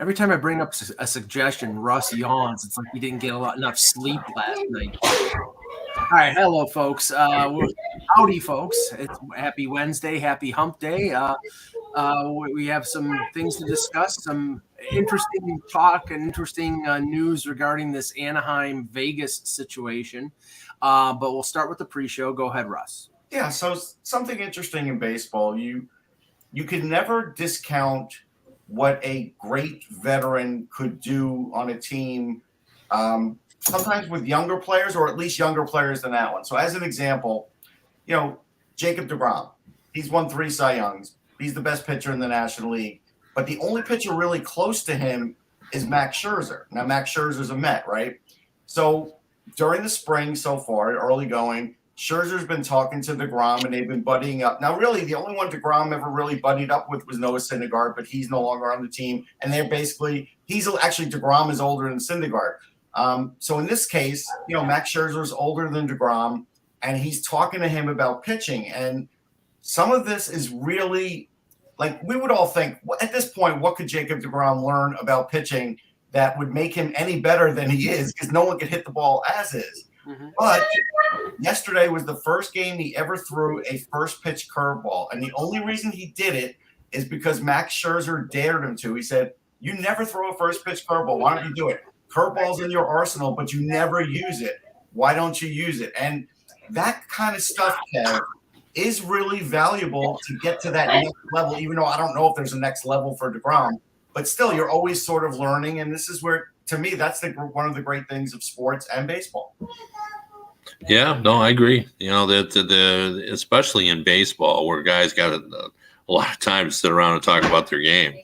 Every time I bring up a suggestion, Russ yawns. It's like he didn't get enough sleep last night. All right, hello, folks. Howdy, folks. It's happy Wednesday, happy hump day. We have some things to discuss, some interesting talk and interesting news regarding this Anaheim-Vegas situation. But we'll start with the pre-show. Go ahead, Russ. Yeah, so something interesting in baseball. You can never discount what a great veteran could do on a team, sometimes with younger players, or at least younger players than that one. So as an example, Jacob DeGrom, he's won 3 Cy Youngs. He's the best pitcher in the National League. But the only pitcher really close to him is Max Scherzer. Now, Max Scherzer's a Met, right? So during the spring so far, early going, Scherzer's been talking to DeGrom, and they've been buddying up. Now, really, the only one DeGrom ever really buddied up with was Noah Syndergaard, but he's no longer on the team. And DeGrom is older than Syndergaard. So in this case, Max Scherzer's older than DeGrom, and he's talking to him about pitching. And some of this is really, like, we would all think, at this point, what could Jacob DeGrom learn about pitching that would make him any better than he is? Because no one could hit the ball as is. Mm-hmm. But yesterday was the first game he ever threw a first pitch curveball. And the only reason he did it is because Max Scherzer dared him to. He said, "You never throw a first pitch curveball. Why don't you do it? Curveball's in your arsenal, but you never use it. Why don't you use it?" And that kind of stuff, Kev, is really valuable to get to that next level, even though I don't know if there's a next level for DeGrom. But still, you're always sort of learning. And this is where, to me, that's one of the great things of sports and baseball. Yeah, no, I agree. That especially in baseball, where guys got a lot of time to sit around and talk about their game.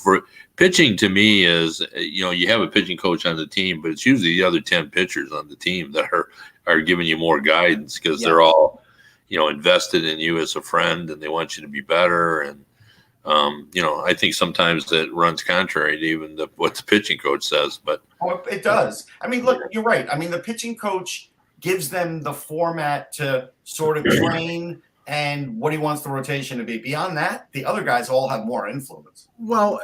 For pitching, to me, is you have a pitching coach on the team, but it's usually the other 10 pitchers on the team that are giving you more guidance, because they're all invested in you as a friend, and they want you to be better. And I think sometimes that runs contrary to even what the pitching coach says. But it does. I mean, look, you're right. I mean, the pitching coach gives them the format to sort of train and what he wants the rotation to be. Beyond that, the other guys all have more influence. Well,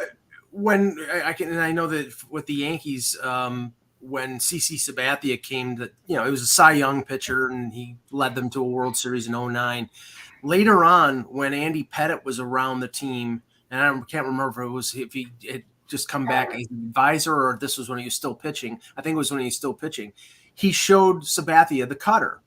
I know that with the Yankees, when CC Sabathia came, that he was a Cy Young pitcher, and he led them to a World Series in 2009. Later on, when Andy Pettitte was around the team, and I can't remember if he had just come back as an advisor, or this was when he was still pitching. I think it was when he was still pitching. He showed Sabathia the cutter.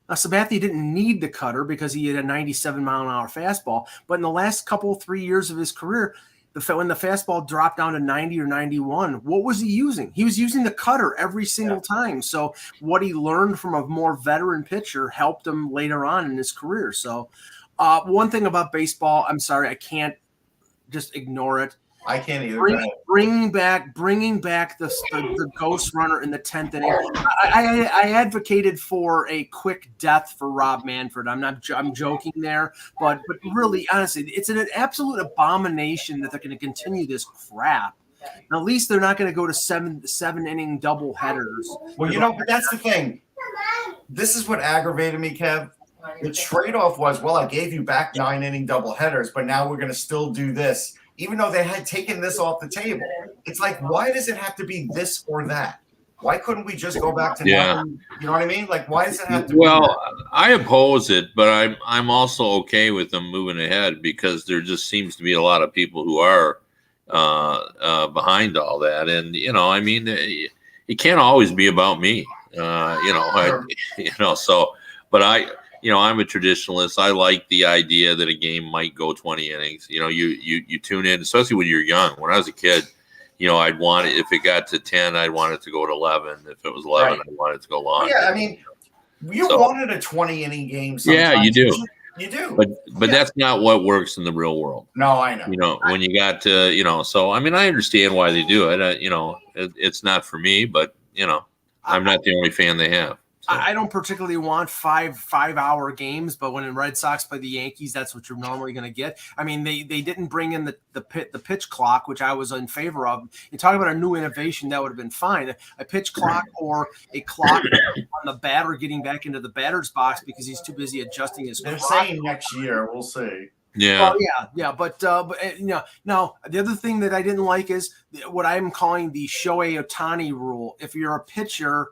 Now, Sabathia didn't need the cutter because he had a 97-mile-an-hour fastball. But in the last 3 years of his career, when the fastball dropped down to 90 or 91, what was he using? He was using the cutter every single time. So what he learned from a more veteran pitcher helped him later on in his career. So one thing about baseball, I'm sorry, I can't just ignore it. I can't either. Bringing back the ghost runner in the 10th inning. I advocated for a quick death for Rob Manfred. I'm joking there, but really, honestly, it's an absolute abomination that they're going to continue this crap. Now, at least they're not going to go to seven inning double headers. Well, but that's the thing. This is what aggravated me, Kev. The trade-off was, well, I gave you back 9 inning double headers, but now we're going to still do this. Even though they had taken this off the table. It's like, why does it have to be this or that? Why couldn't we just go back to nothing? You know what I mean? Like, why does it have to be that? I oppose it, but I'm also okay with them moving ahead, because there just seems to be a lot of people who are behind all that. And, it can't always be about me, so, but I'm a traditionalist. I like the idea that a game might go 20 innings. You tune in, especially when you're young. When I was a kid, I'd want it, if it got to 10, I'd want it to go to 11. If it was 11, I'd want it to go longer. Yeah, I mean, you wanted a 20-inning game sometimes. Yeah, you do. You do. But that's not what works in the real world. No, I know. When you got to, so, I mean, I understand why they do it. It's not for me, but, I'm not the only fan they have. I don't particularly want five-hour games, but when the Red Sox play the Yankees, that's what you're normally going to get. I mean, they didn't bring in the pitch clock, which I was in favor of. You talk about a new innovation, that would have been fine. A pitch clock or a clock on the batter getting back into the batter's box because he's too busy adjusting his They're clock. saying next year. We'll see. Yeah. But now the other thing that I didn't like is what I'm calling the Shohei Ohtani rule. If you're a pitcher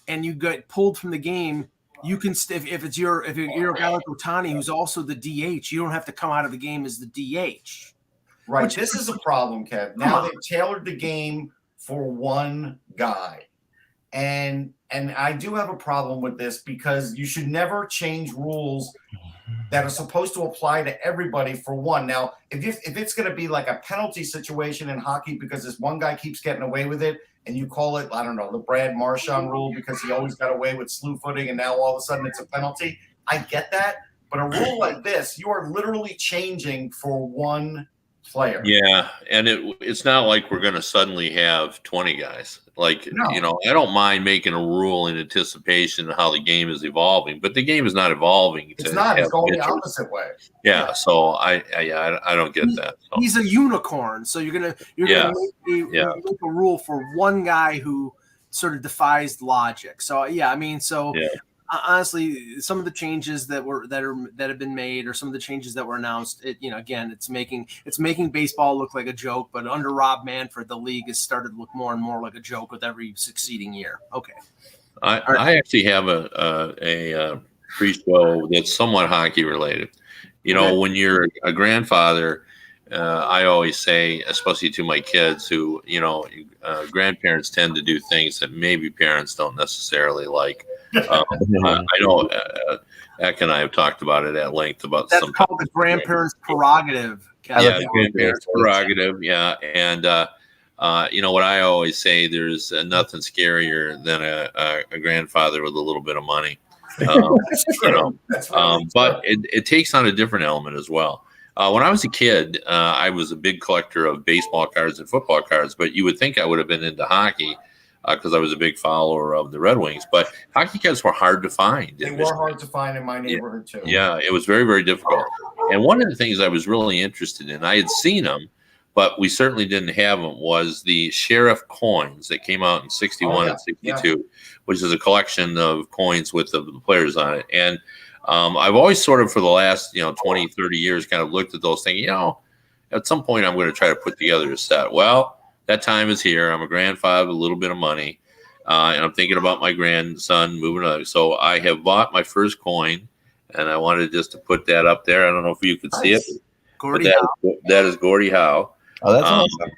and you get pulled from the game, you can if you're a guy like Ohtani who's also the DH, you don't have to come out of the game as the DH. Right. This is a problem, Kev. Now they've tailored the game for one guy. And I do have a problem with this because you should never change rules that are supposed to apply to everybody for one. Now, if it's going to be like a penalty situation in hockey because this one guy keeps getting away with it and you call it, I don't know, the Brad Marchand rule because he always got away with slew footing and now all of a sudden it's a penalty, I get that. But a rule like this, you are literally changing for one player. Yeah, and it's not like we're going to suddenly have 20 guys. Like, No. I don't mind making a rule in anticipation of how the game is evolving, but the game is not evolving. It's not. It's going the opposite way. Yeah, so I don't get that. So. He's a unicorn, so you're gonna make a rule for one guy who sort of defies logic. So honestly, some of the changes that have been made, or some of the changes that were announced, again, it's making baseball look like a joke. But under Rob Manfred, the league has started to look more and more like a joke with every succeeding year. Okay, I actually have a pre-show that's somewhat hockey related. When you're a grandfather, I always say, especially to my kids, who grandparents tend to do things that maybe parents don't necessarily like. I know Eck and I have talked about it at length about that's called the grandparents' prerogative. Yeah, grandparents' prerogative. Yeah, and what I always say, there's nothing scarier than a grandfather with a little bit of money. But it takes on a different element as well. When I was a kid, I was a big collector of baseball cards and football cards, but you would think I would have been into hockey because I was a big follower of the Red Wings. But hockey cards were hard to find. They were hard to find in my neighborhood, too. Yeah, it was very, very difficult. And one of the things I was really interested in, I had seen them, but we certainly didn't have them, was the Sheriff coins that came out in 61 and 62, which is a collection of coins with the players on it. And I've always sort of, for the last 20, 30 years, kind of looked at those things, at some point I'm going to try to put together a set. Well, that time is here. I'm a grandfather with a little bit of money, and I'm thinking about my grandson moving on. So I have bought my first coin, and I wanted just to put that up there. I don't know if you could see it. Gordie that is Gordie Howe. Oh, that's awesome.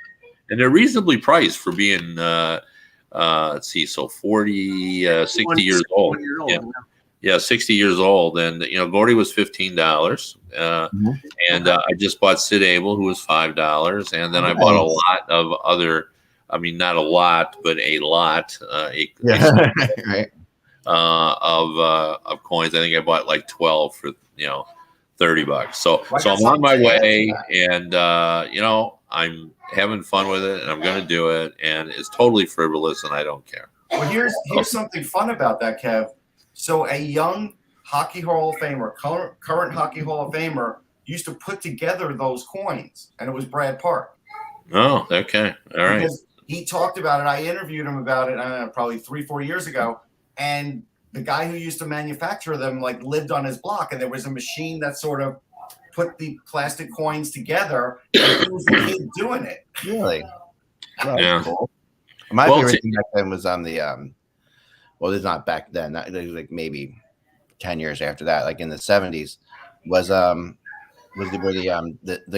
And they're reasonably priced for being, let's see, so 40, 60 years old. Yeah, 60 years old. And, Gordie was $15. And I just bought Sid Abel, who was $5. And then I bought a lot of other, not a lot, but a lot right. Of coins. I think I bought like 12 for, $30. So I'm on my way, and, I'm having fun with it, and I'm going to do it. And it's totally frivolous, and I don't care. Well, here's something fun about that, Kev. So a young Hockey Hall of Famer, current Hockey Hall of Famer, used to put together those coins, and it was Brad Park. Oh, okay. All right. Because he talked about it. I interviewed him about it probably 3-4 years ago, and the guy who used to manufacture them lived on his block, and there was a machine that sort of put the plastic coins together, and he was a kid doing it. Really? Oh, yeah. Cool. My favorite thing back then was on the well, it's not back then. It was like maybe 10 years after that, like in the 70s, was the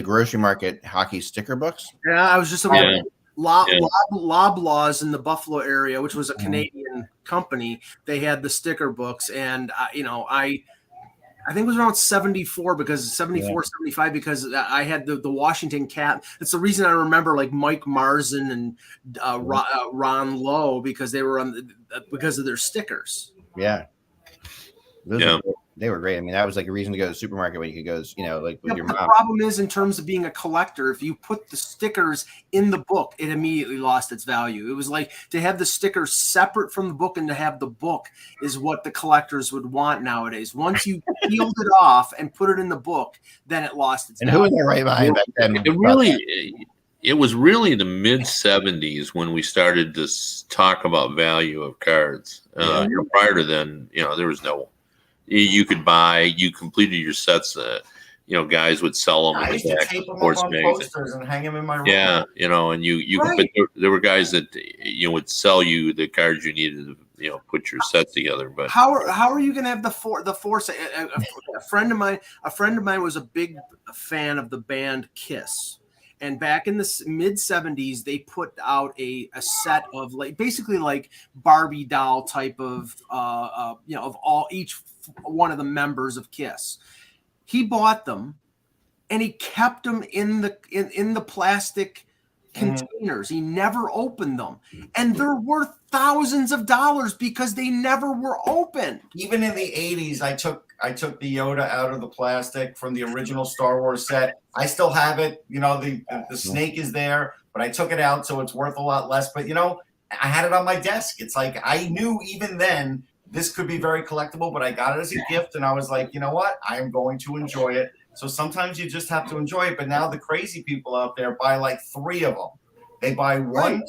grocery market hockey sticker books. Yeah, I was just about Loblaws in the Buffalo area, which was a Canadian company. They had the sticker books, and I think it was around 74 because 75 because I had the Washington Cap. That's the reason I remember Mike Marzin and Ron Lowe, because they were because of their stickers. Yeah. They were great. That was like a reason to go to the supermarket when you could go, with your mom. The problem is, in terms of being a collector, if you put the stickers in the book, it immediately lost its value. It was like to have the stickers separate from the book and to have the book is what the collectors would want nowadays. Once you peeled it off and put it in the book, then it lost its value. Who in their right mind back then? It was really the mid 70s when we started to talk about value of cards. Prior to then, there was no. You completed your sets guys would sell them I in used the to back of tape them up sports on magazine. posters and hang them in my room. Yeah, and you Right. but there were guys that would sell you the cards you needed to put your set together. But how are you going to have the force? A friend of mine was a big fan of the band Kiss, and back in the mid 70s, they put out a set of basically Barbie doll type of of each one of the members of Kiss. He bought them, and he kept them in the plastic containers. He never opened them, and they're worth thousands of dollars because they never were opened. Even in the 80s, I took the Yoda out of the plastic from the original Star Wars set. I still have it. The snake is there, but I took it out, so it's worth a lot less. But I had it on my desk. It's like I knew even then this could be very collectible, but I got it as a gift, and I was like, you know what? I am going to enjoy it. So sometimes you just have to enjoy it. But now the crazy people out there buy 3 of them. They buy one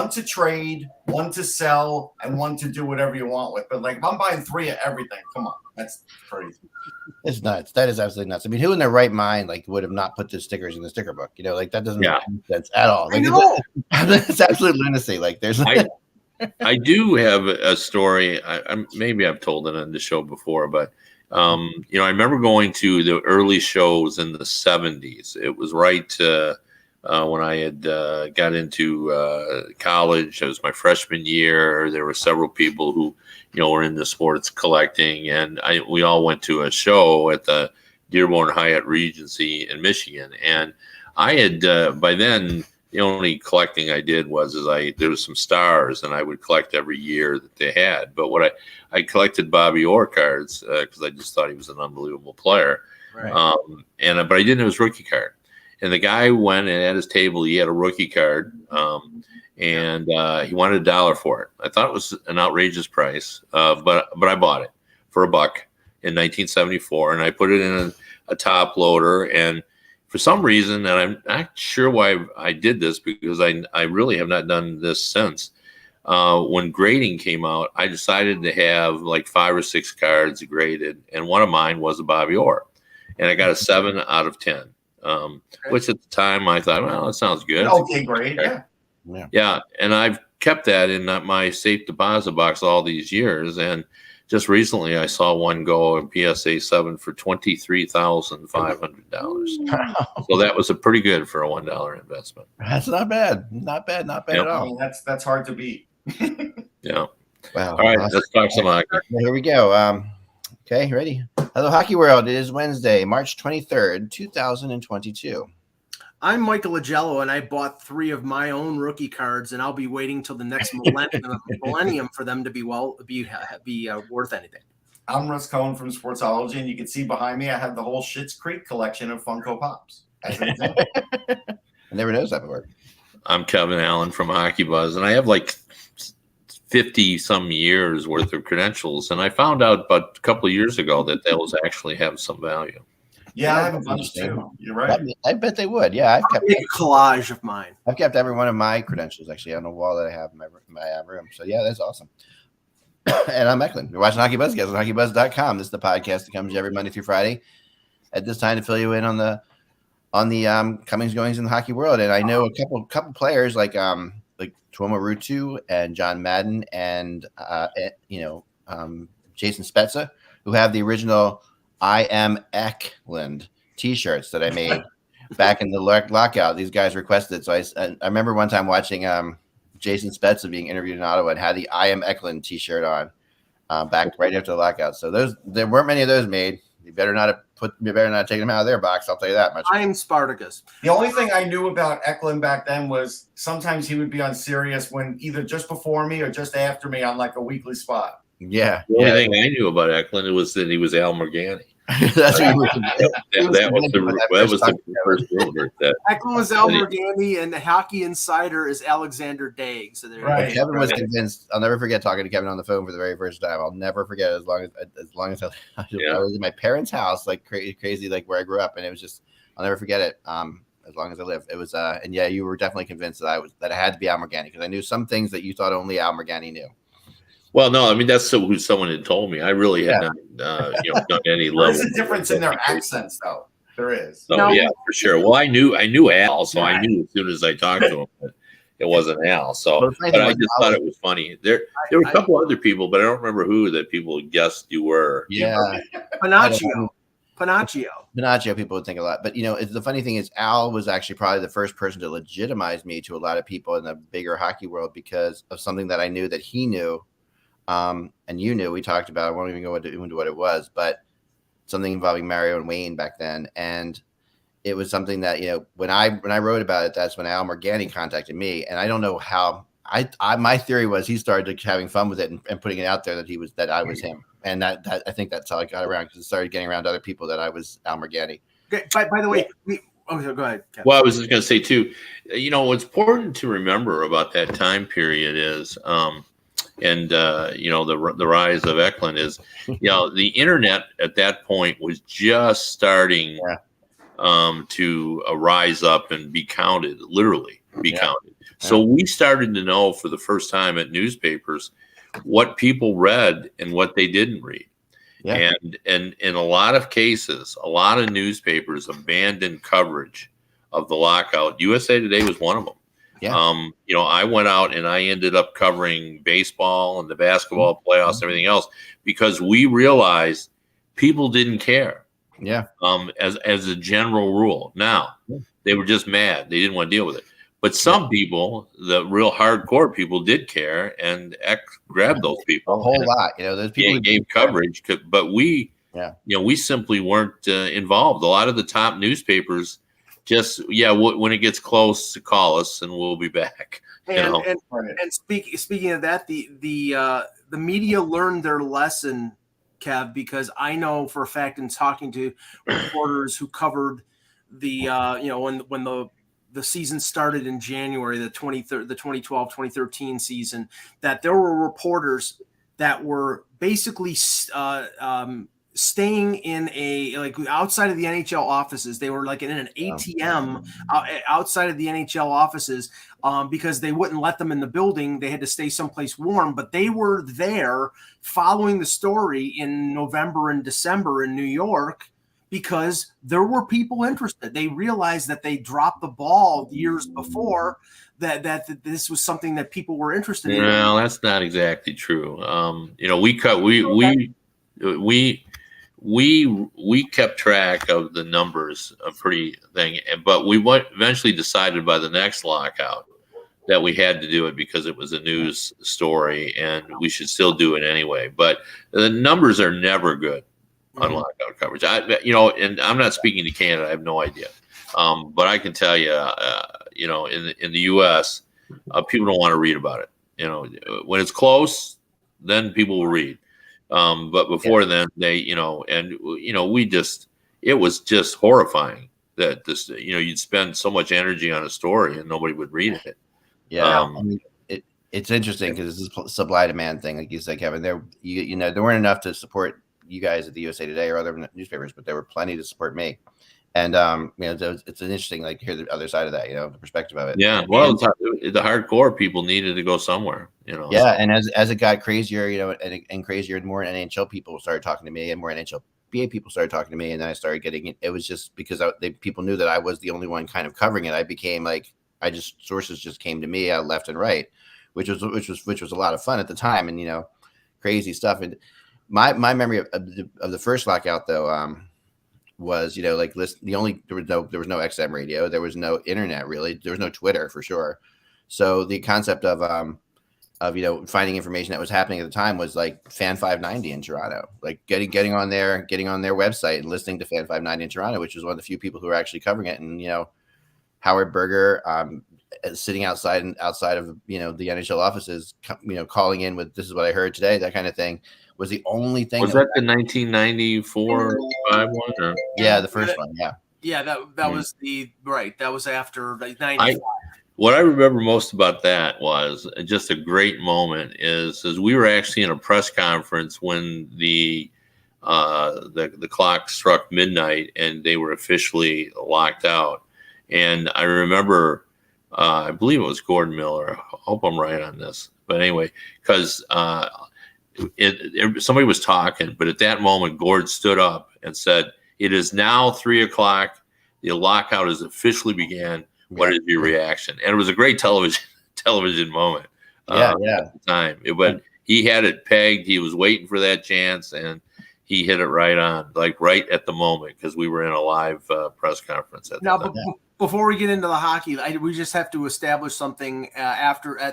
to trade, one to sell, and one to do whatever you want with. But if I'm buying 3 of everything, come on, that's crazy. It's nuts. That is absolutely nuts. I mean, who in their right mind would have not put the stickers in the sticker book? That doesn't make any sense at all. It's absolute lunacy. There's. I do have a story. Maybe I've told it on the show before, but I remember going to the early shows in the 70s. It was right when I had got into college. It was my freshman year. There were several people who, were into sports collecting, and we all went to a show at the Dearborn Hyatt Regency in Michigan. And I had by then, the only collecting I did was there was some stars, and I would collect every year that they had. But I collected Bobby Orr cards because I just thought he was an unbelievable player. Right. But I didn't know his rookie card. And the guy went, and at his table he had a rookie card, and he wanted $1 for it. I thought it was an outrageous price, but I bought it for $1 in 1974, and I put it in a top loader. And for some reason, and I'm not sure why I did this, because I really have not done this since. When grading came out, I decided to have 5 or 6 cards graded, and one of mine was a Bobby Orr, and I got a 7 out of 10, which at the time I thought, well, that sounds good. Okay, great, yeah. And I've kept that in my safe deposit box all these years, and just recently I saw one go in PSA 7 for $23,500. So that was a pretty good for a $1 investment. That's not bad. Not bad at all. I mean, that's hard to beat. Yeah. Wow. All right, let's talk some hockey. Here we go. Okay, ready? Hello, Hockey World. It is Wednesday, March 23rd, 2022. I'm Michael Agello, and I bought 3 of my own rookie cards, and I'll be waiting till the next millennium for them to be worth anything. I'm Russ Cohen from Sportsology, and you can see behind me I have the whole Schitt's Creek collection of Funko Pops. As an example. I never noticed that before. I'm Kevin Allen from Hockey Buzz, and I have 50 some years worth of credentials, and I found out about a couple of years ago that those actually have some value. Yeah, I have a bunch too. You're right. I bet they would. Yeah, I've kept a collage of mine. I've kept every one of my credentials actually on the wall that I have in my room. So yeah, that's awesome. And I'm Eklund. You're watching HockeyBuzzcast on HockeyBuzz.com. This is the podcast that comes to you every Monday through Friday at this time to fill you in on the comings goings in the hockey world. And I know a couple players like Tuomo Ruutu and John Madden and Jason Spezza, who have the original I Am Eklund t-shirts that I made back in the lockout. These guys requested. So I remember one time watching Jason Spezza being interviewed in Ottawa and had the I Am Eklund t-shirt on back right after the lockout. So there weren't many of those made. You better not take them out of their box. I'll tell you that much. I am Spartacus. The only thing I knew about Eklund back then was sometimes he would be on Sirius when either just before me or just after me on a weekly spot. Yeah. The only thing I knew about Eklund was that he was Al Morganti. That's what that was the first rumor. Eklund was Al Morganti, and the Hockey Insider is Alexander Daig. So right. Kevin was convinced. I'll never forget talking to Kevin on the phone for the very first time. I'll never forget as long as I was in my parents' house, crazy, where I grew up, and it was just I'll never forget it. As long as I live, it was. And yeah, you were definitely convinced that I had to be Al Morganti because I knew some things that you thought only Al Morganti knew. Well, no, I mean that's who someone had told me. I really had not, done any level. There's a difference in their accents, though. There is. So No. yeah, for sure. Well, I knew Al, so I knew as soon as I talked to him that it wasn't Al. So, Well, the funny but thing I was just Al thought was- it was funny. There were a couple other people, but I don't remember who that people guessed you were. Yeah. Panaccio. People would think a lot, but the funny thing is Al was actually probably the first person to legitimize me to a lot of people in the bigger hockey world because of something that I knew that he knew, and you knew. We talked about. I won't even go into what it was, but something involving Mario and Wayne back then, and it was something that when I wrote about it, that's when Al Morganti contacted me, and I don't know how. My theory was he started having fun with it and putting it out there that I was him. And that I think that's how I got around, because it started getting around to other people that I was Al Morganti. Okay, by the way, go ahead, Kevin. Well, I was just going to say too, what's important to remember about that time period is, the rise of Eklund is, the internet at that point was just starting to rise up and be counted, literally be counted. So we started to know for the first time at newspapers what people read and what they didn't read. Yeah. And in a lot of cases, a lot of newspapers abandoned coverage of the lockout. USA Today was one of them. Yeah. I went out and I ended up covering baseball and the basketball playoffs and everything else because we realized people didn't care. Yeah. As a general rule. Now, they were just mad. They didn't want to deal with it. But some people, the real hardcore people, did care, and X grabbed those people. A whole lot, those people gave coverage. But we, we simply weren't involved. A lot of the top newspapers just, when it gets close, call us, and we'll be back. And speaking of that, the media learned their lesson, Kev, because I know for a fact in talking to reporters who covered the when the season started in January, the 2012-2013 season, that there were reporters that were basically staying in outside of the NHL offices. They were like in an ATM outside of the NHL offices because they wouldn't let them in the building. They had to stay someplace warm, but they were there following the story in November and December in New York, because there were people interested. They realized that they dropped the ball years before, that this was something that people were interested in. Well, that's not exactly true. We kept track of the numbers, a pretty thing, but we eventually decided by the next lockout that we had to do it because it was a news story and we should still do it anyway. But the numbers are never good on lockout coverage. And I'm not speaking to Canada. I have no idea. But I can tell you, in the U.S., people don't want to read about it. When it's close, then people will read. But before then, they, it was just horrifying that this, you'd spend so much energy on a story and nobody would read it. Yeah. It's interesting because it's a supply demand thing. Like you said, Kevin, there weren't enough to support you guys at the USA Today or other newspapers, but there were plenty to support me. And, it's an interesting, to hear the other side of that, the perspective of it. Yeah. Well, the hardcore people needed to go somewhere, Yeah. And as it got crazier, and crazier, and more NHL people started talking to me, and more NHLBA people started talking to me. And then I started getting it. It was just because people knew that I was the only one kind of covering it. I became sources just came to me left and right, which was a lot of fun at the time, and, crazy stuff. And my memory of the first lockout though, was, there was no XM radio. There was no internet really. There was no Twitter for sure. So the concept of finding information that was happening at the time was like Fan 590 in Toronto, like getting on their website and listening to Fan 590 in Toronto, which was one of the few people who were actually covering it. And, Howard Berger, sitting outside of, the NHL offices, calling in with, this is what I heard today, that kind of thing, was the only thing. Was that the 1994 one? Or? Yeah, the first one. Yeah. Yeah, that was that was after 95. What I remember most about that was just a great moment is we were actually in a press conference when the clock struck midnight and they were officially locked out. And I remember, I believe it was Gordon Miller. I hope I'm right on this. But anyway, because somebody was talking, but at that moment, Gord stood up and said, It is now 3:00. The lockout has officially began. What is your reaction? And it was a great television moment. At the time. But he had it pegged. He was waiting for that chance, and he hit it right on, like right at the moment, because we were in a live press conference at the time. Before we get into the hockey, we just have to establish something.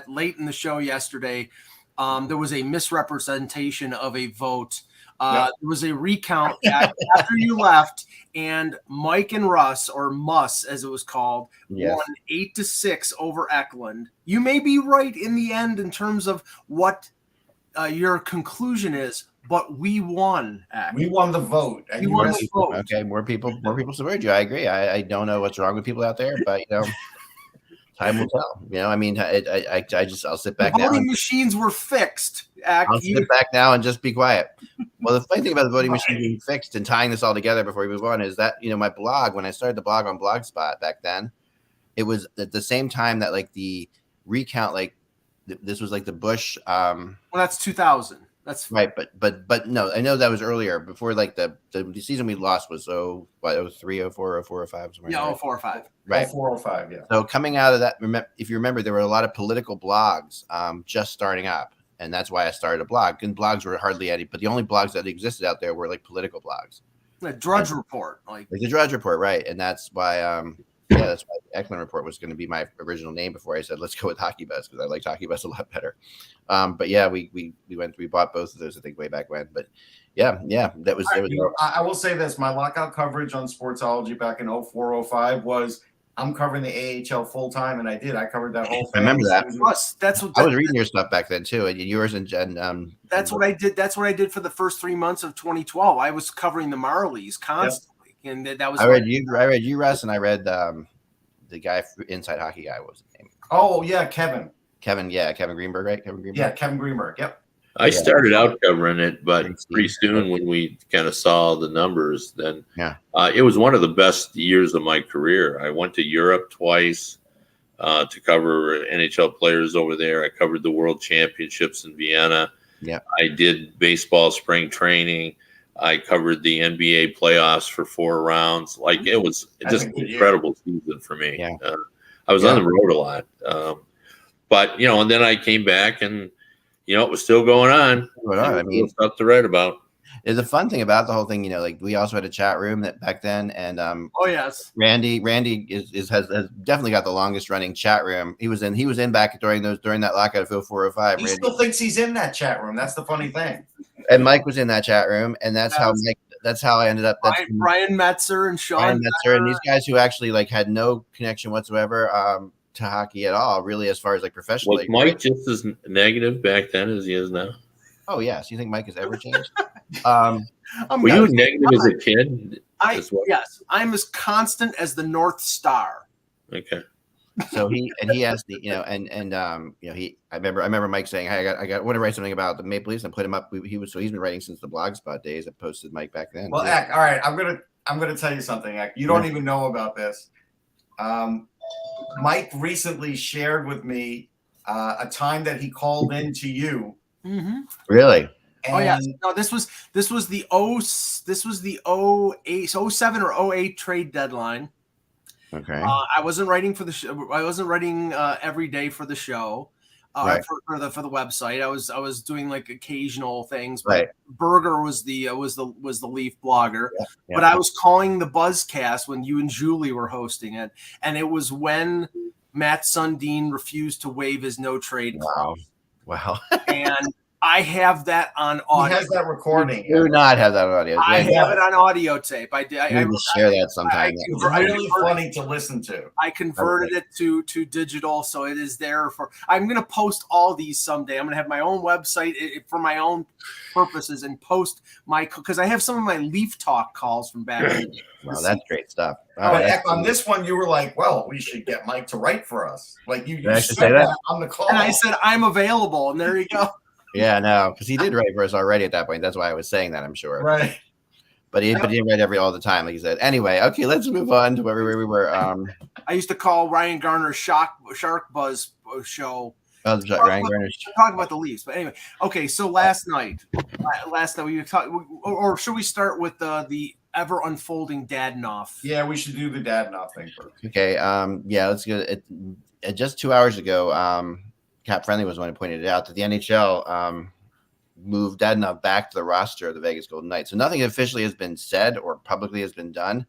Late in the show yesterday, there was a misrepresentation of a vote. There was a recount after you left, and Mike and Russ, or Muss as it was called, won 8-6 over Eklund. You may be right in the end in terms of what your conclusion is, but we won. We won the vote. You won the vote. Okay, more people supported you. I agree. I don't know what's wrong with people out there, but time will tell. I mean, I'll sit back now. Voting machines were fixed. I'll sit back now and just be quiet. Well, the funny thing about the voting machine being fixed and tying this all together before we move on is that, my blog, when I started the blog on Blogspot back then, it was at the same time that like the recount, like this was like the Bush. Well, that's 2000. That's right. But no, I know that was earlier before, like the season we lost was 03, 04, 04, 05. Somewhere. Yeah, 04, 05. Right. 04, 05, yeah. So coming out of that, if you remember, there were a lot of political blogs just starting up. And that's why I started a blog. And blogs were hardly any, but the only blogs that existed out there were like political blogs. The Drudge Report. Like the Drudge Report, right. And that's why that's why the Eklund Report was going to be my original name before I said let's go with HockeyBuzz, because I liked HockeyBuzz a lot better. But yeah, we bought both of those, I think, way back when. But yeah, that was. I will say this: my lockout coverage on Sportsology back in 04, 05 was I'm covering the AHL full time, and I covered that whole thing. I remember that. I was reading your stuff back then too, and yours and that's what I did. That's what I did for the first 3 months of 2012. I was covering the Marlies constantly. And that was. I read you, Russ, and I read the guy Inside Hockey Guy. What was his name? Oh yeah, Kevin. Kevin Greenberg, right? Kevin Greenberg. Yeah, Kevin Greenberg. Yep. I started out covering it, but pretty soon when we kind of saw the numbers, then it was one of the best years of my career. I went to Europe twice to cover NHL players over there. I covered the World Championships in Vienna. Yeah. I did baseball spring training. I covered the NBA playoffs for 4 rounds. Like, it was just an incredible season for me. Yeah. I was on the road a lot. But, and then I came back and, it was still going on. I mean, stuff to write about. There's a fun thing about the whole thing, like we also had a chat room that back then, and oh yes, Randy has definitely got the longest running chat room. He was in back during that lockout of 04, 05. He still thinks he's in that chat room. That's the funny thing. And Mike was in that chat room, and that's how I ended up. Brian Metzer and Sean Metzer and these guys who actually like had no connection whatsoever to hockey at all, really, as far as like professionally. Was Mike just as negative back then as he is now? Oh yes, you think Mike has ever changed? Were you negative as a kid? Yes, I'm as constant as the North Star. Okay. So he asked I remember Mike saying, "Hey, I want to write something about the Maple Leafs," and put him up. He's been writing since the Blogspot days. I posted Mike back then. Well, Eck, all right, I'm gonna tell you something, Eck. You don't even know about this. Mike recently shared with me a time that he called in to you. Mm-hmm. Really? Oh yeah. No, this was the 07 or 08 trade deadline. Okay. I wasn't writing for the show. I wasn't writing every day for the show. Right. for the website. I was doing like occasional things. But right. Berger was the Leaf blogger. Yeah. But I was calling the Buzzcast when you and Julie were hosting it, and it was when Matt Sundin refused to waive his no trade clause. Wow. And I have that on audio. He has that recording. You do not have that on audio. I have it on audio tape. I will share that sometime. It's really funny to listen to. I converted it to digital, so it is there for. I'm going to post all these someday. I'm going to have my own website for my own purposes and post because I have some of my Leaf Talk calls from back then. Wow, that's great stuff. But on this one, you were like, "Well, we should get Mike to write for us." Like you said that on the call, and I said, "I'm available," and there you go. Yeah, no, because he did write for us already at that point. That's why I was saying that, I'm sure. Right. But he didn't write all the time, like you said. Anyway, okay, let's move on to where we were. I used to call Ryan Garner's Shark Buzz show. Oh, Ryan Garner's. Talk about the Leafs, but anyway. Okay, so last night we were talking, or should we start with the ever unfolding Dadonov. Yeah, we should do the Dadonov thing first. Okay. Yeah, let's go. Just 2 hours ago, Cap Friendly was the one who pointed it out that the NHL moved Dadonov back to the roster of the Vegas Golden Knights. So nothing officially has been said or publicly has been done,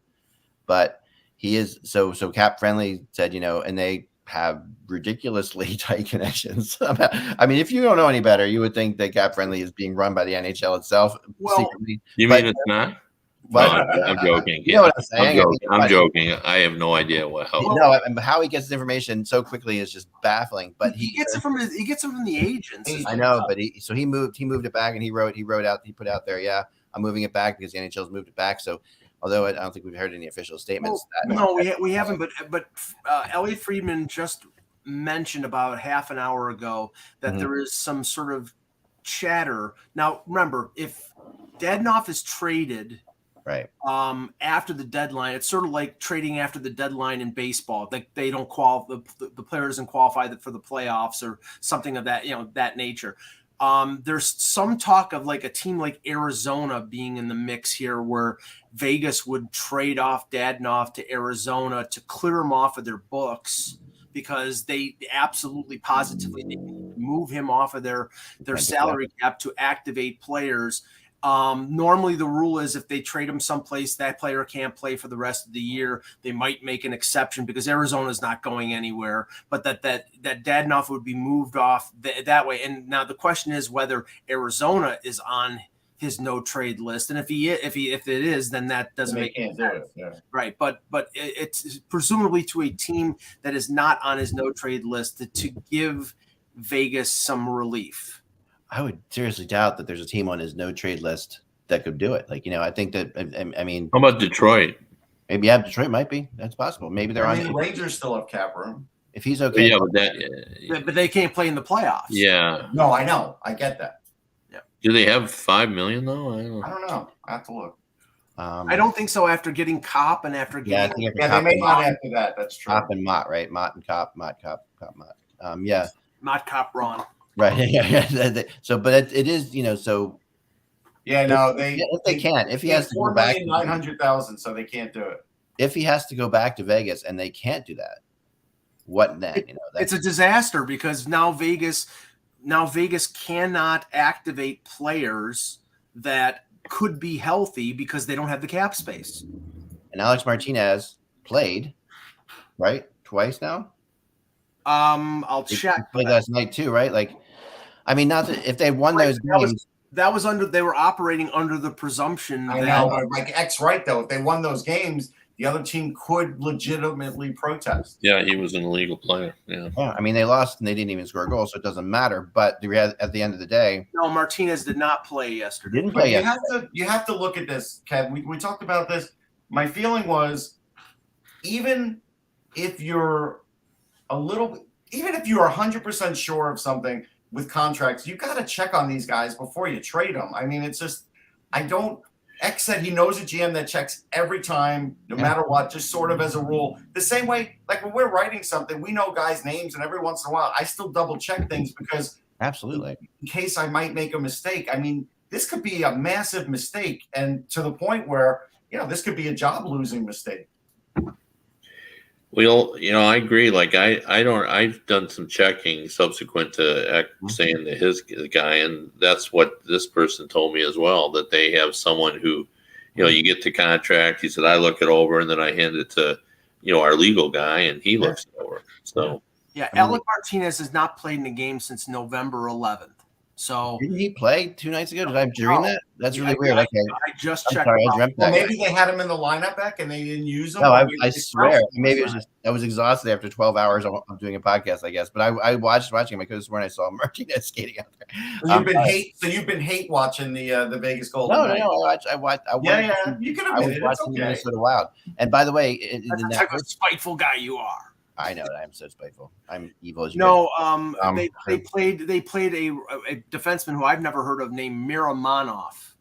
but he is so Cap Friendly said, and they have ridiculously tight connections. I mean, if you don't know any better, you would think that Cap Friendly is being run by the NHL itself secretly. You mean it's not? But, No, I'm joking. You know what I'm saying? I'm joking. I have no idea How he gets his information so quickly is just baffling. But he gets it from the agents. I know, but he moved it back, and he put out there, yeah, I'm moving it back because the NHL's moved it back. So although I don't think we've heard any official statements. We haven't. But Elliot Friedman just mentioned about half an hour ago that there is some sort of chatter. Now, remember, if Dadonov is traded right after the deadline, it's sort of like trading after the deadline in baseball. Like they don't qualify, the player doesn't qualify for the playoffs or something of that, that nature. There's some talk of like a team like Arizona being in the mix here, where Vegas would trade off Dadonov to Arizona to clear him off of their books, because they absolutely positively move him off of their salary cap to activate players. Normally the rule is if they trade him someplace, that player can't play for the rest of the year. They might make an exception because Arizona is not going anywhere, but that Dadonov would be moved off that way. And now the question is whether Arizona is on his no trade list. And if it is, then that doesn't make any sense. Yeah. Right. But it's presumably to a team that is not on his no trade list to give Vegas some relief. I would seriously doubt that there's a team on his no trade list that could do it. Like, I think that, I mean, how about Detroit? Maybe Detroit might be. That's possible. Maybe they're on. The Rangers still have cap room. If he's okay. But they can't play in the playoffs. Yeah. No, I know. I get that. Yeah. Do they have $5 million though? I don't know. I have to look. I don't think so. After getting Kopp and after getting they may not after that. That's true. Kopp and Mott, right? Mott and Kopp. Mott. Yeah. Mott, Kopp, Ron. Right. Yeah. So, but it is, so. Yeah. No, they can't. If he has to go back, 900,000, so they can't do it. If he has to go back to Vegas and they can't do that, what then? It's a disaster, because now Vegas cannot activate players that could be healthy because they don't have the cap space. And Alex Martinez played, right, twice now. I'll check. He played last night too, right? Like, I mean, not that if they won those games. That was they were operating under the presumption. I know, like X, right? Though, if they won those games, the other team could legitimately protest. Yeah, he was an illegal player. Yeah. I mean, they lost and they didn't even score a goal, so it doesn't matter. But at the end of the day, no, Martinez did not play yesterday. Didn't play yesterday. You have to look at this, Kev. We talked about this. My feeling was, even if you're 100% sure of something with contracts, you got to check on these guys before you trade them. I mean, it's just, X said he knows a GM that checks every time, no matter what, just sort of as a rule. The same way, like when we're writing something, we know guys' names, and every once in a while, I still double check things because absolutely, in case I might make a mistake. I mean, this could be a massive mistake, and to the point where, this could be a job losing mistake. Well, I agree. Like I've done some checking subsequent to saying to his guy, and that's what this person told me as well, that they have someone who, you get the contract. He said, I look it over and then I hand it to, our legal guy, and he looks it over. So Alec Martinez has not played in the game since November 11th. So didn't he play 2 nights ago? Did I dream that? That's really weird. Okay, I just checked. Maybe they had him in the lineup back and they didn't use him. No, I swear. Maybe it was just I was exhausted after 12 hours of doing a podcast, I guess. But I watching him. I could have sworn I saw Martinez skating out there. So you've been hate watching the Vegas Golden. No. I watched. You can admit it. It's okay. The Minnesota Wild. And by by that's the type of spiteful guy you are. I know that I'm so spiteful. I'm evil as you. No, they played a defenseman who I've never heard of named Miramonov.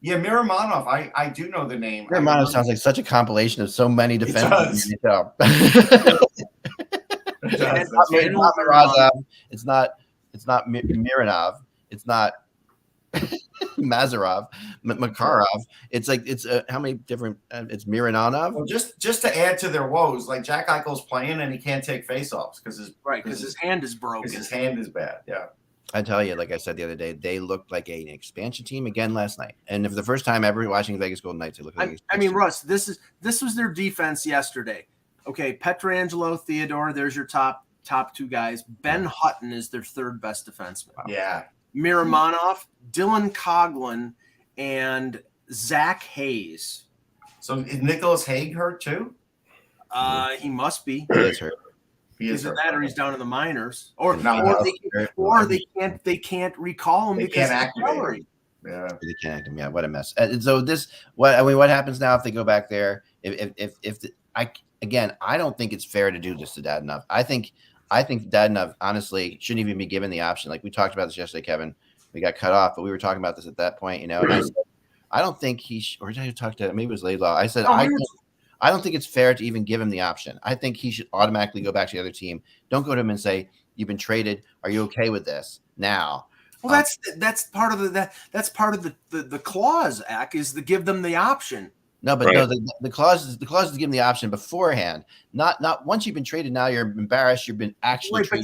Yeah, Miramonov. I do know the name. Miramonov sounds like such a compilation of so many defensemen. It's not Mirazov. It's not Miranov. It's not. Mazarov, Makarov. It's like it's how many different? It's Miranov. Well, just to add to their woes, like Jack Eichel's playing and he can't take faceoffs because his hand is broken. Because his hand is bad. Yeah. I tell you, like I said the other day, they looked like an expansion team again last night. And for the first time ever watching Vegas Golden Knights, they looked like I mean, Russ, this was their defense yesterday. Okay, Pietrangelo, Theodore, there's your top two guys. Ben Hutton is their third best defenseman. Yeah. Miramonov, Dylan Coughlin, and Zach Hayes. So is Nicholas Hague hurt too? He must be. He is hurt. Either that or he's down in the minors, or they can't recall him because can't of salary. Yeah, they can't act him. Yeah, what a mess. And so what happens now if they go back there? I don't think it's fair to do this to Dadonov. I think Dadonov honestly shouldn't even be given the option. Like we talked about this yesterday, Kevin. We got cut off, but we were talking about this at that point, And I said, I don't think or did I talk to maybe it was Laidlaw? I said I don't think it's fair to even give him the option. I think he should automatically go back to the other team. Don't go to him and say, "You've been traded. Are you okay with this now?" Well, that's part of the clause, Ack, is to give them the option. No, but no, the clause is to give them the option beforehand. Not once you've been traded. Now you're embarrassed. You've been actually. Right, but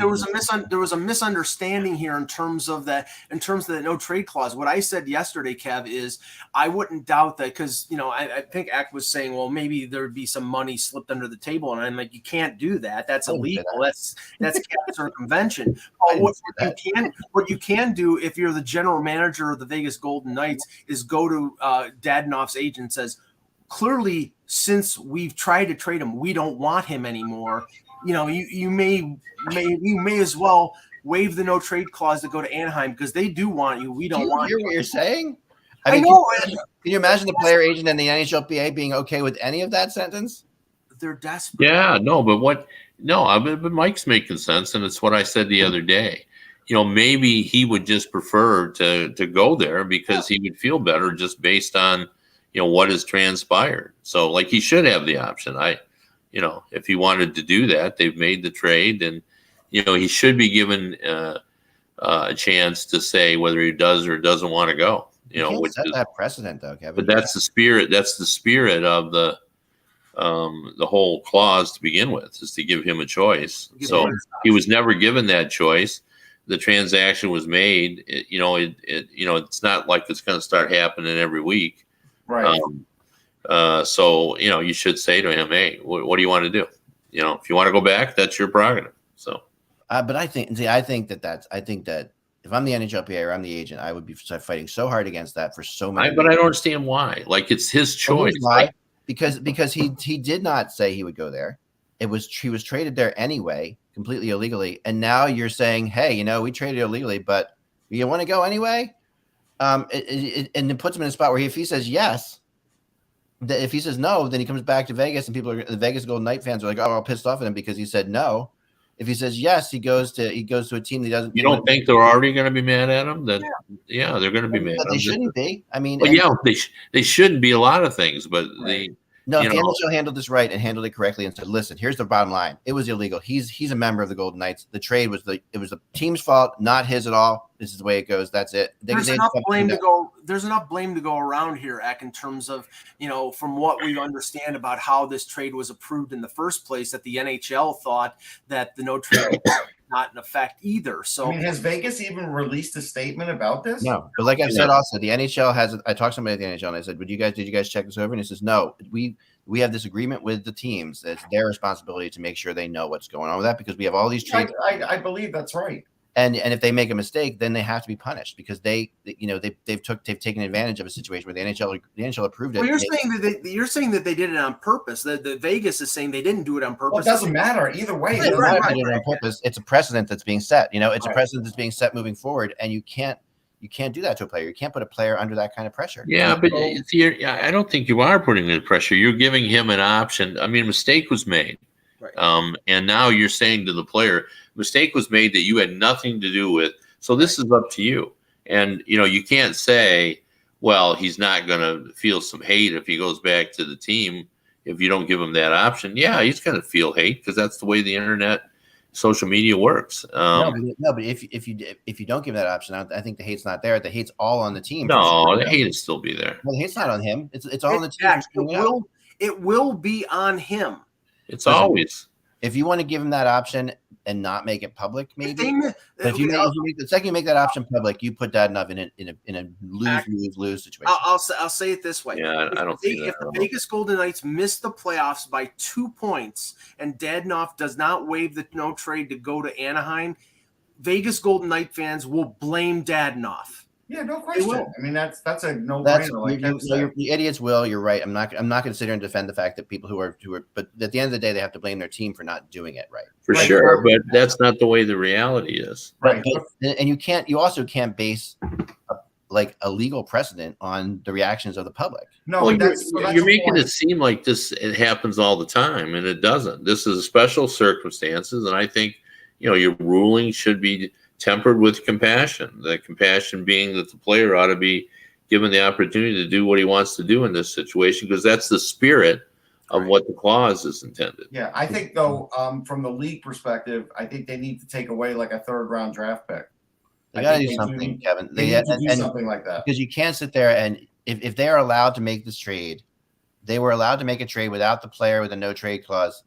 there was a misunderstanding here in terms of that no trade clause. What I said yesterday, Kev, is I wouldn't doubt that because I think Ack was saying, well, maybe there would be some money slipped under the table, and I'm like, you can't do that. That's illegal. That's cap circumvention. What you can do if you're the general manager of the Vegas Golden Knights is go to Dadonov's agent and says, clearly, since we've tried to trade him, we don't want him anymore. You may as well waive the no trade clause to go to Anaheim because they do want you. We don't want. You hear what you're saying? I know. Can you imagine the player agent and the NHLPA being okay with any of that sentence? They're desperate. Yeah, no, but Mike's making sense, and it's what I said the other day. Maybe he would just prefer to go there because he would feel better just based on what has transpired. So like he should have the option. If he wanted to do that, they've made the trade and, he should be given a chance to say whether he does or doesn't want to go, which set that precedent though, Kevin. But that's the spirit of the whole clause to begin with is to give him a choice. So he was never given that choice. The transaction was made, it's not like it's going to start happening every week. Right. So you should say to him, "Hey, what do you want to do? If you want to go back, that's your prerogative." So, but I think that if I'm the NHLPA or I'm the agent, I would be fighting so hard against that for so many. But I don't understand why. Like it's his choice. Why? Because he did not say he would go there. He was traded there anyway, completely illegally, and now you're saying, "Hey, we traded illegally, but you want to go anyway." And it puts him in a spot where if he says yes, if he says no, then he comes back to Vegas and the Vegas Golden Knight fans are like, all pissed off at him because he said no. If he says yes, he goes to a team that doesn't. You don't think they're already going to be mad at him? They're going to be mad. But they shouldn't be. I mean, they shouldn't be a lot of things, but right. No, if the NHL handled this right and handled it correctly and said, listen, here's the bottom line. It was illegal. He's a member of the Golden Knights. The trade was the team's fault, not his at all. This is the way it goes. That's it. There's enough blame to go around here, Eck, in terms of, from what we understand about how this trade was approved in the first place, that the NHL thought that the no trade was not in effect either. So has Vegas even released a statement about this? No. But like I said, also the NHL I talked to somebody at the NHL and I said, did you guys check this over? And he says, no, we have this agreement with the teams. It's their responsibility to make sure they know what's going on with that because we have all these trades. I believe that's right. And if they make a mistake, then they have to be punished because they've taken advantage of a situation where the NHL approved it. Well, you're saying that they did it on purpose. The Vegas is saying they didn't do it on purpose. Well, it doesn't matter either way. Right. On purpose. It's a precedent that's being set. It's a precedent that's being set moving forward, and you can't do that to a player. You can't put a player under that kind of pressure. Yeah, but I don't think you are putting the pressure. You're giving him an option. I mean, a mistake was made. Right. And now you're saying to the player, mistake was made that you had nothing to do with. So this is up to you. And, you can't say, well, he's not going to feel some hate if he goes back to the team if you don't give him that option. Yeah, he's going to feel hate because that's the way the internet social media works. But if you don't give that option, I think the hate's not there. The hate's all on the team. No, the hate will still be there. Well, the hate's not on him. It's all on the team. It will be on him. It's always. If you want to give him that option and not make it public, maybe. But the second you make that option public, you put Dadonov in a lose situation. I'll say it this way. Yeah, I don't think if the Vegas Golden Knights miss the playoffs by 2 points and Dadonov does not waive the no trade to go to Anaheim, Vegas Golden Knight fans will blame Dadonov. Yeah, no question. I mean, that's a no-brainer. The idiots will. You're right. I'm not going to sit here and defend the fact that people who are. But at the end of the day, they have to blame their team for not doing it right. For sure, but that's not the way the reality is. Right. And you can't. You also can't base a legal precedent on the reactions of the public. No, well, you're making it seem like this. It happens all the time, and it doesn't. This is special circumstances, and I think your ruling should be tempered with compassion. The compassion being that the player ought to be given the opportunity to do what he wants to do in this situation, because that's the spirit of what the clause is intended. Yeah, I think though, from the league perspective, I think they need to take away like a 3rd round draft pick. They got to do something, Kevin. They need to do something like that, because you can't sit there and if they are allowed to make this trade, they were allowed to make a trade without the player with a no trade clause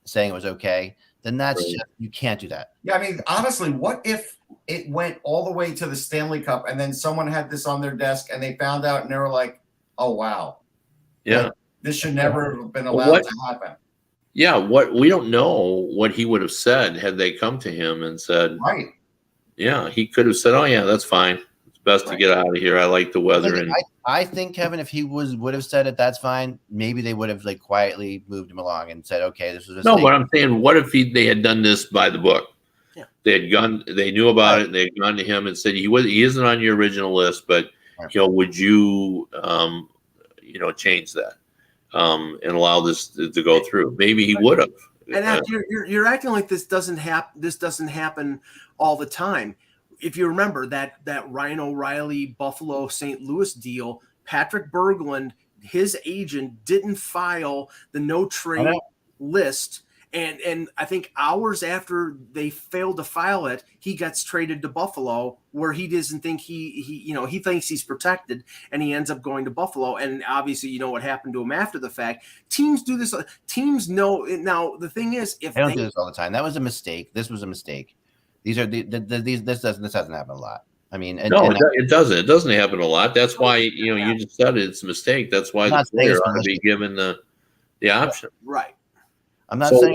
saying it was okay. Then that's just, you can't do that. Yeah, I mean, honestly, what if it went all the way to the Stanley Cup and then someone had this on their desk and they found out and they were like, oh, wow. Yeah. Like, this should never have been allowed to happen. Yeah, we don't know what he would have said had they come to him and said, right. Yeah, he could have said, oh, yeah, that's fine. It's best to get out of here. I like the weather. I think, Kevin, if he would have said it, that's fine. Maybe they would have quietly moved him along and said, okay, this was a No, but I'm saying, what if they had done this by the book? Yeah. They knew about it, and they had gone to him and said, he isn't on your original list, but would you change that and allow this to go through? Maybe he would have. And you're acting like this doesn't happen all the time. If you remember that Ryan O'Reilly Buffalo St. Louis deal, Patrick Berglund, his agent, didn't file the no trade list, and I think hours after they failed to file it, he gets traded to Buffalo, where he doesn't think he thinks he's protected, and he ends up going to Buffalo. And obviously, you know what happened to him after the fact. Teams do this. Teams know. Now the thing is, if they don't do this all the time, that was a mistake. This was a mistake. These are this doesn't happen a lot. I mean, it doesn't. It doesn't happen a lot. That's why you just said it's a mistake. That's why the player ought to be given the option. Right. I'm not saying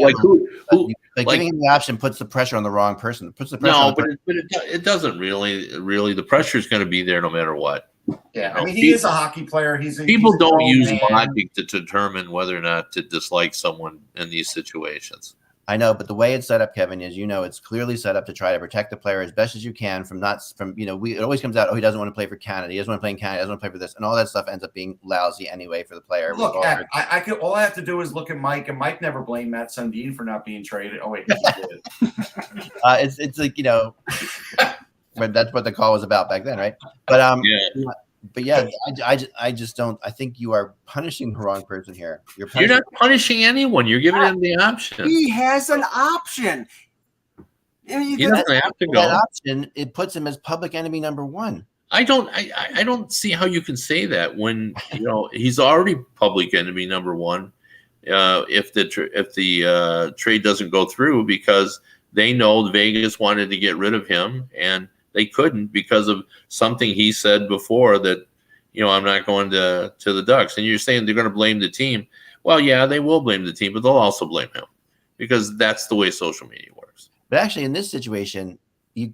giving him the option puts the pressure on the wrong person. It puts the pressure but it doesn't really. The pressure is going to be there no matter what. Yeah, I mean, he is a hockey player. People don't use logic to determine whether or not to dislike someone in these situations. I know, but the way it's set up, Kevin, is it's clearly set up to try to protect the player as best as you can it always comes out, he doesn't want to play for Canada, he doesn't want to play in Canada, he doesn't want to play for this, and all that stuff ends up being lousy anyway for the player. Look, all I have to do is look at Mike, and Mike never blamed Matt Sundin for not being traded. Oh wait, he did. It's like but that's what the call was about back then, right? But But yeah, I just don't. I think you are punishing the wrong person here. You're not punishing anyone. You're giving him the option. He has an option. He doesn't have to go. That option, it puts him as public enemy number one. I don't see how you can say that when he's already public enemy number one. If the trade doesn't go through, because they know Vegas wanted to get rid of him and they couldn't because of something he said before that, I'm not going to the Ducks. And you're saying they're going to blame the team. Well, yeah, they will blame the team, but they'll also blame him because that's the way social media works. But actually, in this situation, you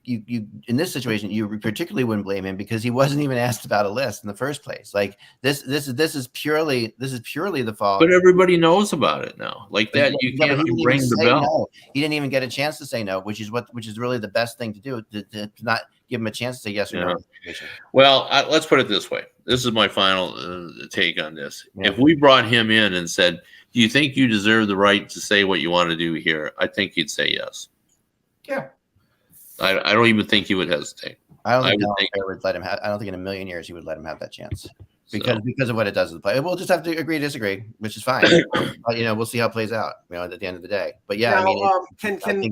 particularly wouldn't blame him because he wasn't even asked about a list in the first place. Like this is purely the fault. But everybody knows about it now. Like that, you can't ring the bell. No. He didn't even get a chance to say no, which is really the best thing to do, to not give him a chance to say yes or no. Well, let's put it this way. This is my final take on this. Yeah. If we brought him in and said, "Do you think you deserve the right to say what you want to do here?" I think he'd say yes. Yeah. I don't even think he would hesitate. I don't think in a million years he would let him have that chance. because of what it does to the play. We'll just have to agree to disagree, which is fine. We'll see how it plays out. At the end of the day. But yeah, now,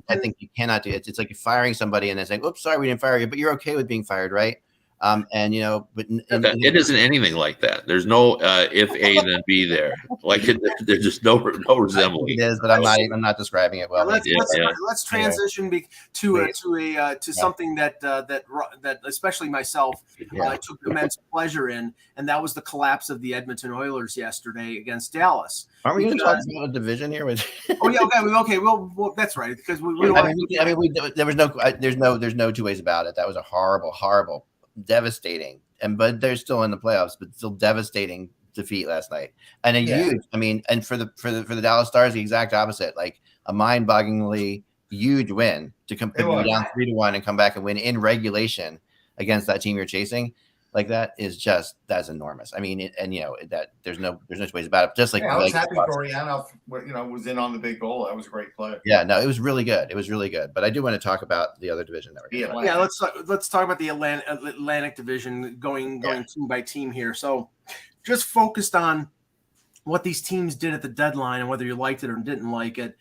I think you cannot do it. It's like you're firing somebody and then saying, "Oops, sorry, we didn't fire you," but you're okay with being fired, right? But it isn't anything like that. There's no if A then B there. Like there's just no resemblance. It is, but I'm not describing it well. Let's transition to something that especially myself I took immense pleasure in, and that was the collapse of the Edmonton Oilers yesterday against Dallas. Aren't we going to talk about a division here? Okay. Well, that's right, because there's no two ways about it. That was a horrible, devastating, but they're still in the playoffs, but still devastating defeat last night, and huge. And for the Dallas Stars, the exact opposite, like a mind-bogglingly huge win to come down 3-1 and come back and win in regulation against that team you're chasing. Like that's enormous. That there's no two ways about it. Just like I was happy Gorianov, was in on the big goal. That was a great play. Yeah, no, it was really good. But I do want to talk about the other division that we're going. Yeah, let's talk about the Atlantic Division going team by team here. So, just focused on what these teams did at the deadline and whether you liked it or didn't like it.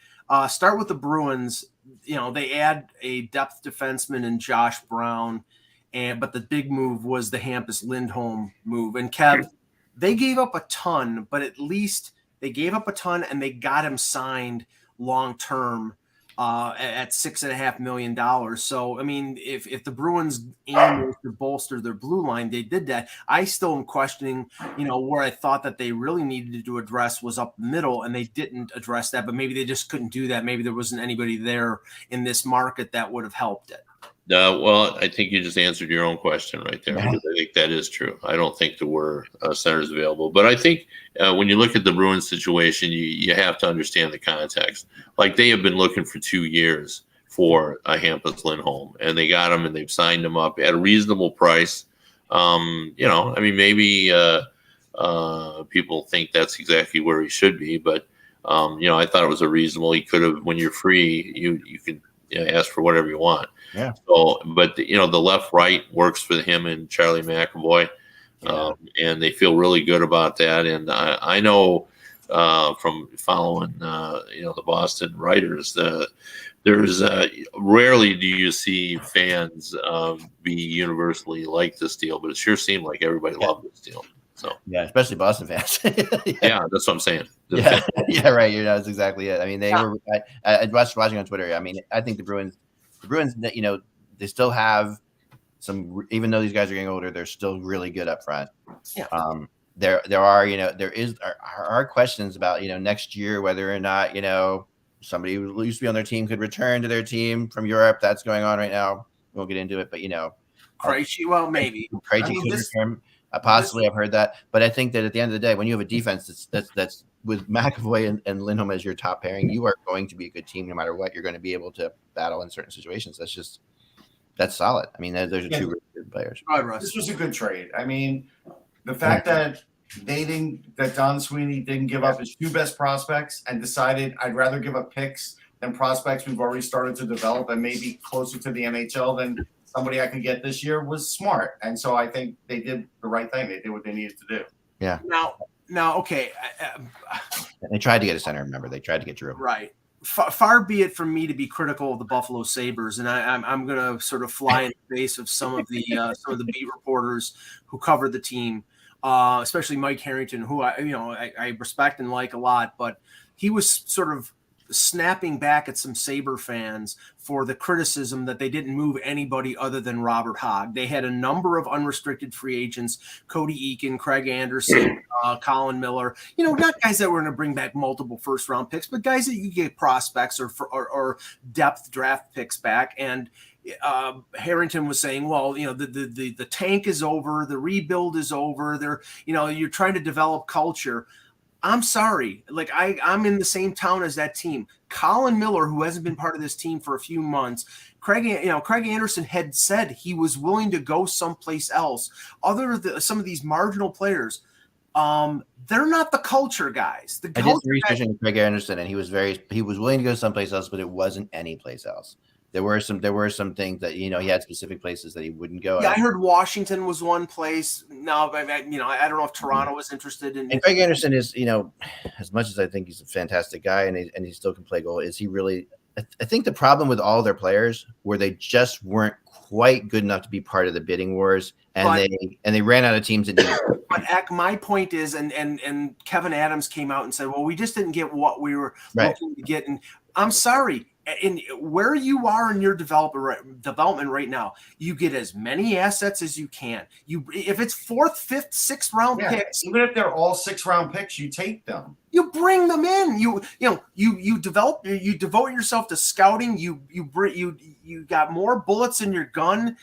Start with the Bruins. They add a depth defenseman in Josh Brown. But the big move was the Hampus Lindholm move. And Kev, they gave up a ton, but at least they gave up a ton and they got him signed long-term at $6.5 million. So, if the Bruins aim was to bolster their blue line, they did that. I still am questioning, where I thought that they really needed to address was up the middle, and they didn't address that, but maybe they just couldn't do that. Maybe there wasn't anybody there in this market that would have helped it. Well, I think you just answered your own question right there, because I think that is true. I don't think there were centers available. But I think when you look at the Bruins situation, you have to understand the context. Like, they have been looking for 2 years for a Hampus Lindholm, and they got him, and they've signed him up at a reasonable price. Maybe people think that's exactly where he should be. But, I thought it was a reasonable. He could have, when you're free, you can ask for whatever you want. Yeah. So, but the left-right works for him and Charlie McAvoy, and they feel really good about that. And I know from following the Boston writers, there's rarely do you see fans be universally like this deal, but it sure seemed like everybody loved this deal. So especially Boston fans. Yeah, that's what I'm saying. Yeah, right. That's exactly it. They were. I was watching on Twitter. I think the Bruins, they still have some. Even though these guys are getting older, they're still really good up front. Yeah. There are questions about next year whether or not somebody who used to be on their team could return to their team from Europe. That's going on right now. We won't get into it, but Krejci. Well, maybe Krejci could return. Possibly, I've heard that, but I think that at the end of the day, when you have a defense that's with McAvoy and Lindholm as your top pairing, you are going to be a good team no matter what. You're going to be able to battle in certain situations. That's solid. Those are two really good players. This was a good trade. The fact that Don Sweeney didn't give up his 2 best prospects and decided I'd rather give up picks than prospects we've already started to develop and maybe closer to the NHL than somebody I could get this year was smart. And so I think they did the right thing. They did what they needed to do. Yeah. Now, okay. They tried to get a center. Remember, they tried to get Drew. Right. Far be it from me to be critical of the Buffalo Sabres, and I'm going to sort of fly in the face of some of the beat reporters who covered the team, especially Mike Harrington, who I respect and like a lot, but he was sort of snapping back at some Sabre fans for the criticism that they didn't move anybody other than Robert Hogg. They had a number of unrestricted free agents, Cody Eakin, Craig Anderson, Colin Miller, not guys that were going to bring back multiple first round picks, but guys that you get prospects or depth draft picks back. And Harrington was saying, well, the tank is over, the rebuild is over. You're trying to develop culture. I'm sorry. Like I'm in the same town as that team. Colin Miller, who hasn't been part of this team for a few months, Craig Anderson had said he was willing to go someplace else. Some of these marginal players, they're not the culture guys. I did research into Craig Anderson, and he was willing to go someplace else, but it wasn't any place else. There were some things that he had specific places that he wouldn't go. Yeah, I heard Washington was one place. No, I don't know if Toronto was interested in. And Craig Anderson is, as much as I think he's a fantastic guy and he still can play goal, is he really? I think the problem with all their players were they just weren't quite good enough to be part of the bidding wars, and they ran out of teams that needed. But Eck, my point is, and Kevin Adams came out and said, well, we just didn't get what we were looking to get. And I'm sorry, in where you are in your development right now, you get as many assets as you can. If it's 4th, 5th, 6th round picks, even if they're all 6th-round picks, you take them. You bring them in. You devote yourself to scouting. You got more bullets in your gun.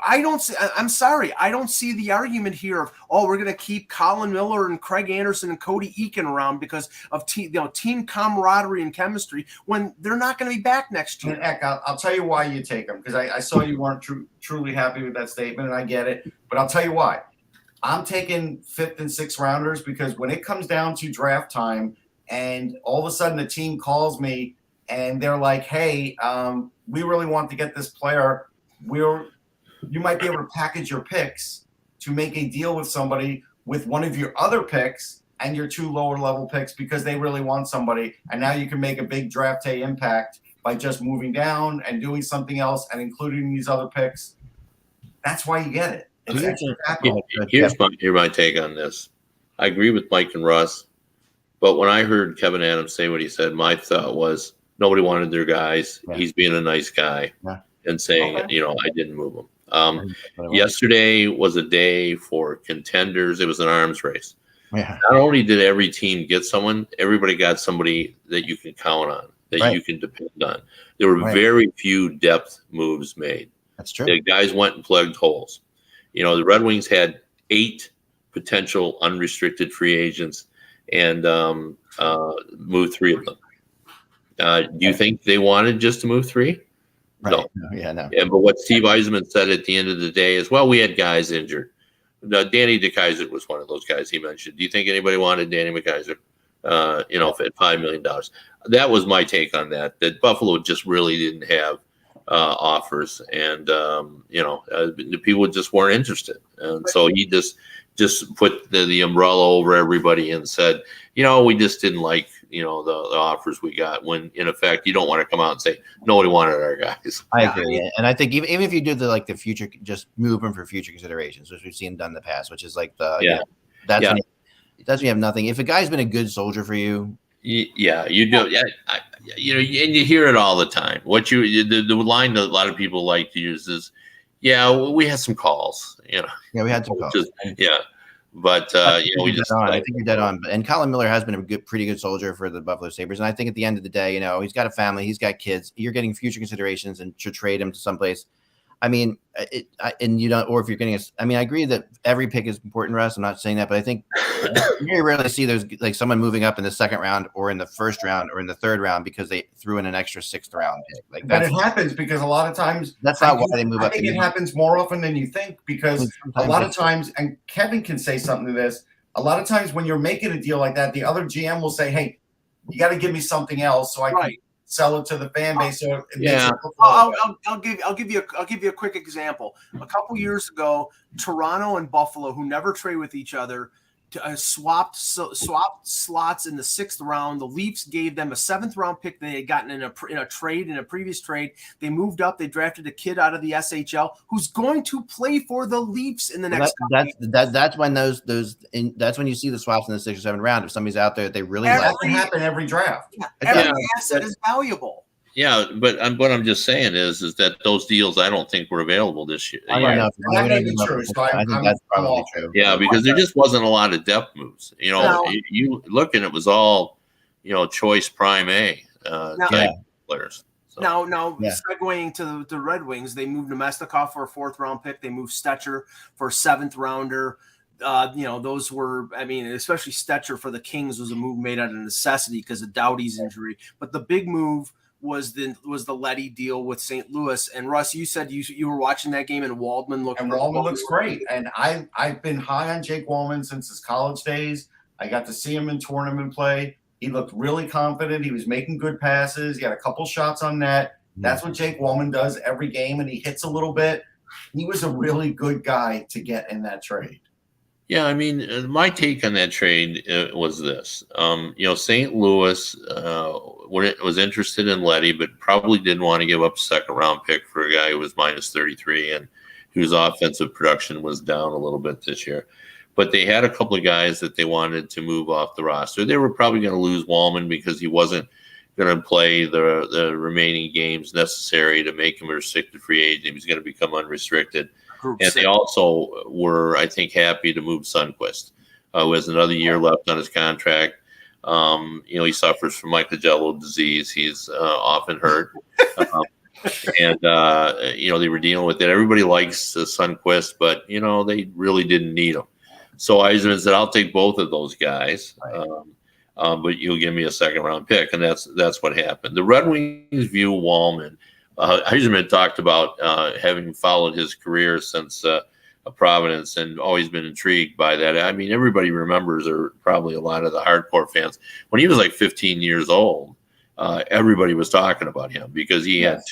I'm sorry. I don't see the argument here of, we're going to keep Colin Miller and Craig Anderson and Cody Eakin around because of team camaraderie and chemistry when they're not going to be back next year. And Eck, I'll tell you why you take them, because I saw you weren't truly happy with that statement, and I get it. But I'll tell you why. I'm taking 5th and 6th rounders because when it comes down to draft time and all of a sudden the team calls me and they're like, hey, we really want to get this player. You might be able to package your picks to make a deal with somebody with one of your other picks and your 2 lower level picks because they really want somebody. And now you can make a big draft day impact by just moving down and doing something else and including these other picks. That's why you get it. Here's my take on this. I agree with Mike and Russ, but when I heard Kevin Adams say what he said, my thought was nobody wanted their guys. Yeah. He's being a nice guy and saying, I didn't move him. Yesterday was a day for contenders. It was an arms race. Yeah. Not only did every team get someone, everybody got somebody that you can count on, that you can depend on. There were very few depth moves made. That's true. The guys went and plugged holes. The Red Wings had 8 potential unrestricted free agents and moved 3 of them. Do you think they wanted just to move 3? Right. No. No. Yeah, but what Steve Yzerman said at the end of the day is, well, we had guys injured. Danny DeKeyser was one of those guys he mentioned. Do you think anybody wanted Danny McKeyser? At $5 million? That was my take on that Buffalo just really didn't have offers, and the people just weren't interested, and so he just put the umbrella over everybody and said, we just didn't like the offers we got, when in effect you don't want to come out and say nobody wanted our guys. I agree, and I think even if you do the future, just move them for future considerations, which we've seen done in the past, which is like that's when you have nothing. If a guy's been a good soldier for you, you do. Yeah, and you hear it all the time. The line that a lot of people like to use is, we had some calls. Yeah, we had some calls. But I think you're dead on. And Colin Miller has been a pretty good soldier for the Buffalo Sabres. And I think at the end of the day, he's got a family, he's got kids. You're getting future considerations and to trade him to someplace. I mean, or if you're getting I agree that every pick is important, Russ. I'm not saying that, but I think you very rarely see there's like someone moving up in the 2nd round or in the 1st round or in the 3rd round because they threw in an extra 6th round pick. But it happens because a lot of times that's not why they move up. I think it happens more often than you think, because a lot of times, and Kevin can say something to this, a lot of times when you're making a deal like that, the other GM will say, hey, you got to give me something else so I can sell it to the fan base. So I'll give you a quick example. A couple years ago, Toronto and Buffalo, who never trade with each other, swapped slots in the 6th round. The Leafs gave them a 7th round pick they had gotten in a previous trade. They moved up. They drafted a kid out of the SHL who's going to play for the Leafs in the next. That's when that's when you see the swaps in the 6th or 7th round. If somebody's out there that they really like, that can happen every draft. Every asset is valuable. Yeah, but what I'm just saying is that those deals I don't think were available this year. I don't know. I think that's probably true. Yeah, because there just wasn't a lot of depth moves. You look and it was all, choice prime A type players. So. Now, segueing to the Red Wings, they moved Nemestikov for a 4th round pick. They moved Stetcher for a 7th rounder. Those were, especially Stetcher for the Kings was a move made out of necessity because of Doughty's injury. But the big move was the Leddy deal with St. Louis. And Russ, you said you were watching that game and Waldman looks great. And I've been high on Jake Waldman since his college days. I got to see him in tournament play. He looked really confident. He was making good passes. He had a couple shots on net. That's what Jake Wallman does every game, and he hits a little bit. He was a really good guy to get in that trade. Yeah, I mean, my take on that trade was this. St. Louis was interested in Letty, but probably didn't want to give up a second-round pick for a guy who was minus 33 and whose offensive production was down a little bit this year. But they had a couple of guys that they wanted to move off the roster. They were probably going to lose Wallman because he wasn't going to play the remaining games necessary to make him a restricted free agent. He was going to become unrestricted. And they also were, I think, happy to move Sundqvist, who has another year left on his contract. He suffers from Michelangelo disease. He's often hurt. They were dealing with it. Everybody likes Sundqvist, but, they really didn't need him. So Yzerman said, I'll take both of those guys, but you'll give me a second-round pick. And that's what happened. The Red Wings view Wallman. Yzerman talked about having followed his career since Providence and always been intrigued by that. I mean, everybody remembers, or probably a lot of the hardcore fans, when he was like 15 years old, everybody was talking about him because he had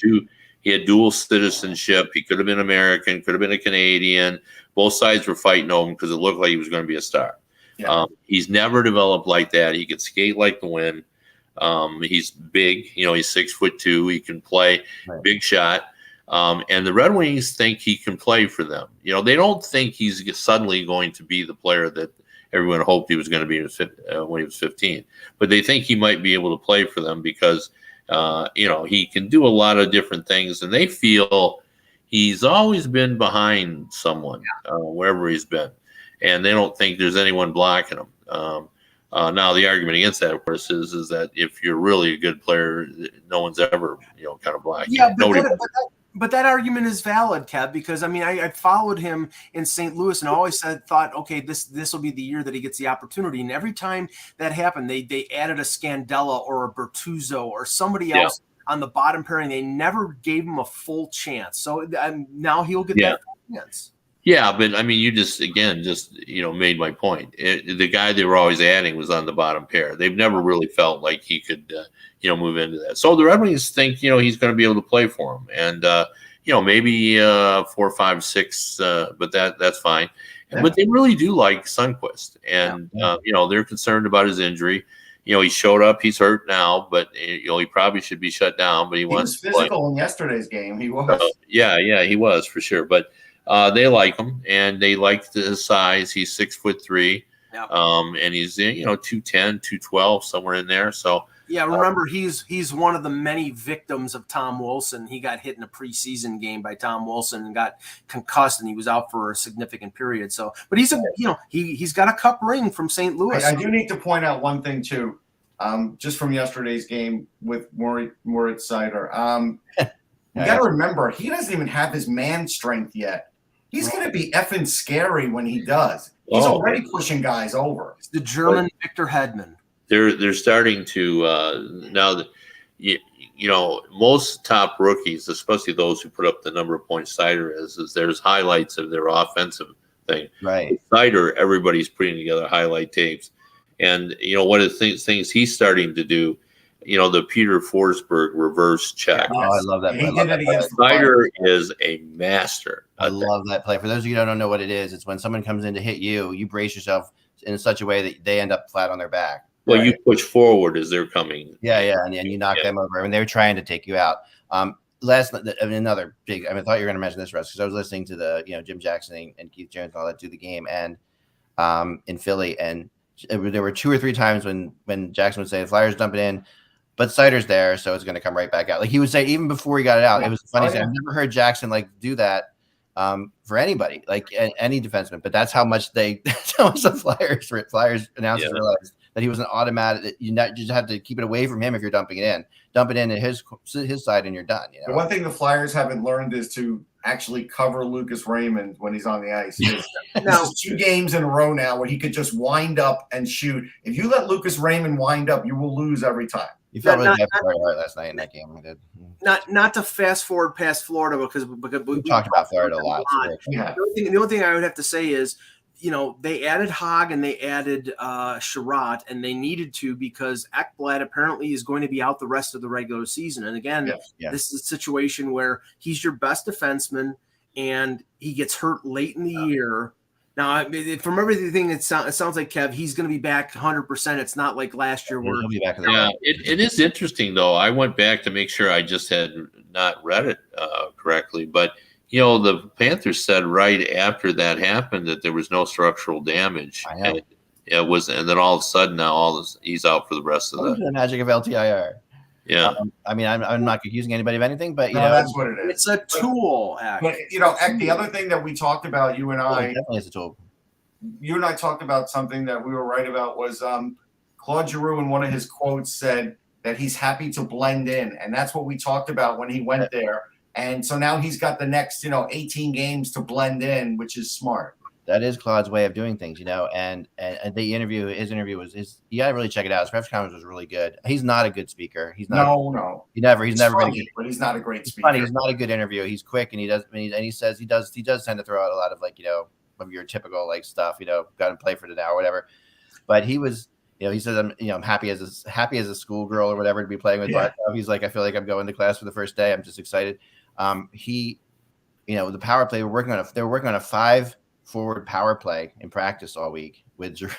dual citizenship. He could have been American, could have been a Canadian. Both sides were fighting over him because it looked like he was going to be a star. Yeah. He's never developed like that. He could skate like the wind. He's big, he's 6'2". He can play big shot. And the Red Wings think he can play for them. They don't think he's suddenly going to be the player that everyone hoped he was going to be when he was 15. But they think he might be able to play for them because, he can do a lot of different things. And they feel he's always been behind someone, wherever he's been. And they don't think there's anyone blocking him. Now, the argument against that, of course, is that if you're really a good player, no one's ever, kind of blocking. Yeah, but that argument is valid, Kev, because, I mean, I followed him in St. Louis and always thought, okay, this will be the year that he gets the opportunity. And every time that happened, they added a Scandella or a Bertuzzo or somebody else on the bottom pairing. They never gave him a full chance. So now he'll get that full chance. Yeah, but I mean, you just made my point. The guy they were always adding was on the bottom pair. They've never really felt like he could, move into that. So the Red Wings think, he's going to be able to play for them, and maybe 4, 5, 6, but that's fine. Yeah. But they really do like Sundqvist, and they're concerned about his injury. He showed up. He's hurt now, but he probably should be shut down. But he wants was physical in yesterday's game. He was. He was for sure, but. They like him, and they like the size. He's 6'3", and he's 210, 212, somewhere in there. So remember he's one of the many victims of Tom Wilson. He got hit in a preseason game by Tom Wilson and got concussed, and he was out for a significant period. So, but he's he's got a cup ring from St. Louis. I do need to point out one thing too, just from yesterday's game with Moritz Seider. You got to remember, he doesn't even have his man strength yet. He's going to be effing scary when he does. He's already pushing guys over. It's the German Victor Hedman. They're starting to now that most top rookies, especially those who put up the number of points Seider is there's highlights of their offensive thing. Right. With Seider, everybody's putting together highlight tapes, and one of the things he's starting to do. The Peter Forsberg reverse check. Oh, I love that. He did it against Seider is a master. I love that play. For those of you who don't know what it is, it's when someone comes in to hit you, you brace yourself in such a way that they end up flat on their back. Well, right? You push forward as they're coming. Yeah, and you knock them over. I mean, they're trying to take you out. Another big. I thought you were going to mention this, Russ, because I was listening to the Jim Jackson and Keith Jones and all that do the game, and in Philly, and there were 2 or 3 times when Jackson would say the Flyers dump it in. But Seider's there, so it's going to come right back out. Like he would say, even before he got it out, it was funny. I've never heard Jackson do that for anybody, like any defenseman. But that's how much the Flyers announcers realized that he was an automatic. You just have to keep it away from him if you're dumping it in. Dump it in at his side, and you're done. The one thing the Flyers haven't learned is to actually cover Lucas Raymond when he's on the ice. Now, 2 games in a row now where he could just wind up and shoot. If you let Lucas Raymond wind up, you will lose every time. You felt really hard last night in that game. We did. Not to fast forward past Florida because we talked about Florida a lot. The only thing I would have to say is they added Hogg and they added Sherratt, and they needed to because Ekblad apparently is going to be out the rest of the regular season. And again, this is a situation where he's your best defenseman and he gets hurt late in the year. Now, from everything it sounds like, Kev, he's going to be back 100%. It's not like last year where he'll be back. It is interesting, though. I went back to make sure I just had not read it correctly. But, the Panthers said right after that happened that there was no structural damage. And then all of a sudden now he's out for the rest of the magic of LTIR. Yeah. I'm not accusing anybody of anything, but that's what it is. It's a tool. But the other thing that we talked about, you and I, definitely is a tool. You and I talked about something that we were right about was Claude Giroux in one of his quotes said that he's happy to blend in, and that's what we talked about when he went there. And so now he's got the next 18 games to blend in, which is smart. That is Claude's way of doing things, and his interview was you got to really check it out. His press conference was really good. He's not a good speaker. He's not. No. He's never funny, been good. But he's not a great speaker. Funny. He's not a good interview. He's quick, and he says he does tend to throw out a lot of of your typical stuff, got to play for the now or whatever. But he was, he says I'm happy as a schoolgirl or whatever to be playing with Barkov. He's like, I feel like I'm going to class for the first day. I'm just excited. The power play, they were working on a 5-forward power play in practice all week with Giroux.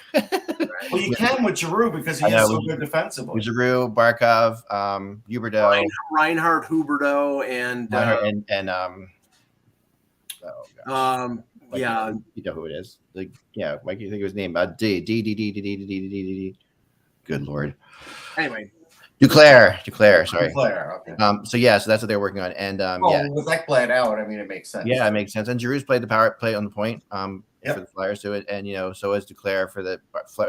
Well, you can with Giroux because he is so good defensively. With Giroux, Barkov, Huberdeau, Reinhart, Huberdeau, and you know who it is. Mike, you think of his name? D. Good Lord. Anyway. Duclair, sorry. Duclair, okay. So that's what they're working on. And with Ekblad out, it makes sense. Yeah, it makes sense. And Giroux's played the power play on the point for the Flyers to it, and so is Duclair for the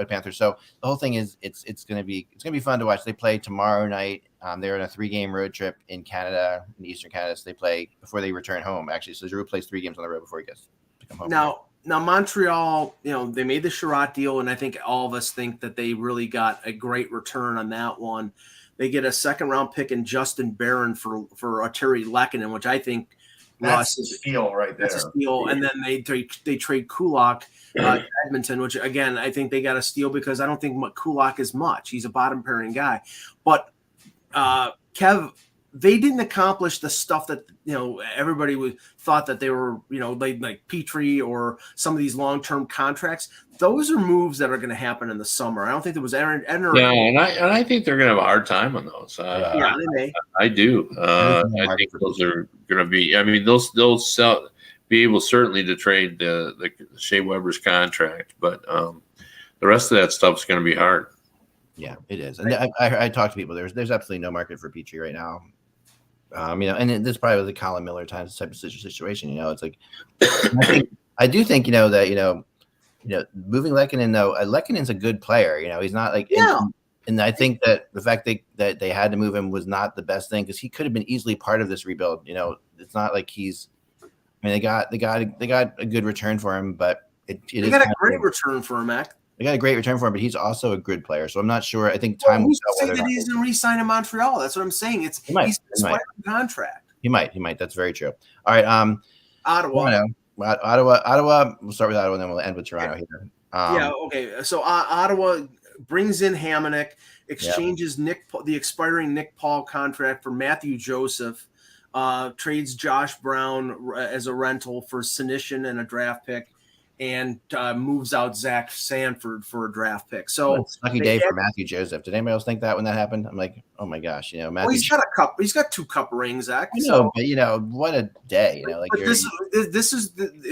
Panthers. So the whole thing is it's gonna be fun to watch. They play tomorrow night. They're on a 3-game road trip in Canada, in Eastern Canada. So they play before they return home. Actually, so Giroux plays 3 games on the road before he gets to come home. Now Montreal, they made the Sherratt deal, and I think all of us think that they really got a great return on that one. They get a 2nd-round pick in Justin Barron for Terry Lehkonen, which I think that's a steal right there. That's a steal. And then they trade Kulak to Edmonton, which again I think they got a steal because I don't think Kulak is much. He's a bottom pairing guy, but Kev, they didn't accomplish the stuff that everybody thought that they were like Petrie or some of these long-term contracts. Those are moves that are going to happen in the summer. I don't think there was and I think they're going to have a hard time on those. They may. I do. I think those are going to be. They'll be able certainly to trade the Shea Weber's contract, but the rest of that stuff is going to be hard. Yeah, it is. And I talk to people. There's absolutely no market for Petrie right now. And this probably was the Colin Miller type of situation. It's like I do think that moving Lehkonen though. Lehkonen's a good player. He's not like and I think that the fact that they had to move him was not the best thing because he could have been easily part of this rebuild. It's not like he's. They got a good return for him, but they got a great return for him, Mac. They got a great return for him, but he's also a good player. So I'm not sure. I think time will tell. Who's to say that he doesn't re-sign in Montreal? That's what I'm saying. He's an expiring contract. He might. That's very true. All right. Ottawa. We'll start with Ottawa, and then we'll end with Toronto here. Okay. So Ottawa brings in Hamonic, exchanges the expiring Nick Paul contract for Matthew Joseph, trades Josh Brown as a rental for Senyshyn and a draft pick, and moves out Zach Sanford for a draft pick. So lucky day for Matthew Joseph. Did anybody else think that when that happened? I'm like, oh my gosh, Matthew. He's got a cup. He's got 2 cup rings, Zach. But what a day.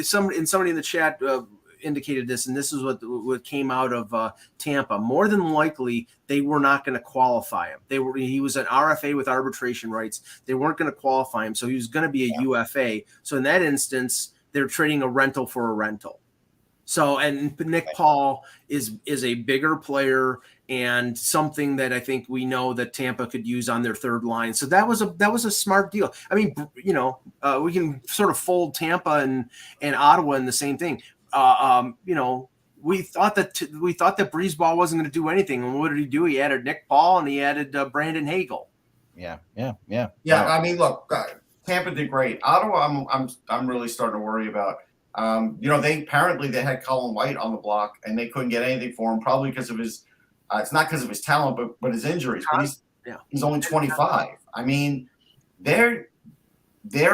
Somebody in the chat indicated this, and this is what came out of Tampa. More than likely, they were not going to qualify him. He was an RFA with arbitration rights. They weren't going to qualify him, so he was going to be a UFA. So in that instance, they're trading a rental for a rental. So, and Nick Paul is a bigger player and something that I think we know that Tampa could use on their third line. So that was a smart deal. We can sort of fold Tampa and Ottawa in the same thing. We thought that Breezeball wasn't going to do anything, and what did he do? He added Nick Paul and he added Brandon Hagel. Yeah. Look, Tampa did great. Ottawa, I'm really starting to worry about. They had Colin White on the block, and they couldn't get anything for him, probably because of his. It's not because of his talent, but his injuries. But he's only 25. I mean, they're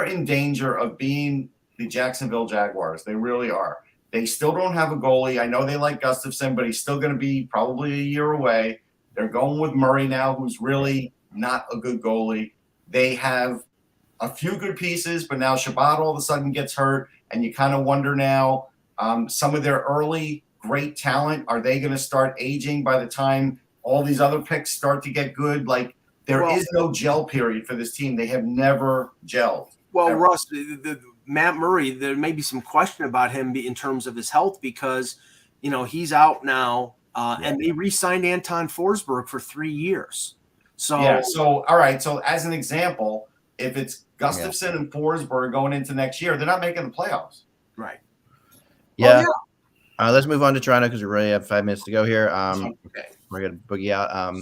in danger of being the Jacksonville Jaguars. They really are. They still don't have a goalie. I know they like Gustafson, but he's still going to be probably a year away. They're going with Murray now, who's really not a good goalie. They have a few good pieces, but now Shabbat all of a sudden gets hurt, and you kind of wonder now, some of their early great talent, are they going to start aging by the time all these other picks start to get good? Like, there is no gel period for this team. They have never gelled. Well, ever. Russ, Matt Murray, there may be some question about him in terms of his health because, he's out now, and they re-signed Anton Forsberg for 3 years. So all right. So as an example, if it's Gustafson and Forsberg going into next year, they're not making the playoffs. Right. Yeah. Let's move on to Toronto because we really have 5 minutes to go here. Okay. We're gonna boogie out.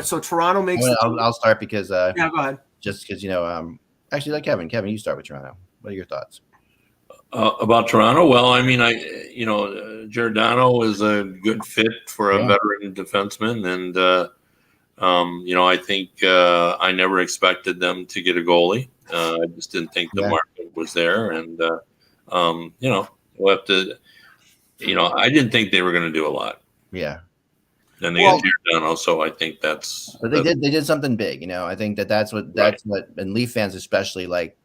So Toronto makes. I'll start because. Go ahead. Just because actually, like Kevin. Kevin, you start with Toronto. What are your thoughts? About Toronto? Well, I mean, Giordano is a good fit for a veteran defenseman, and I think I never expected them to get a goalie. I just didn't think the market was there, and we'll have to. I didn't think they were going to do a lot. Yeah. And they got Giordano, so I think that's. But they did something big. I think that's what and Leaf fans especially like.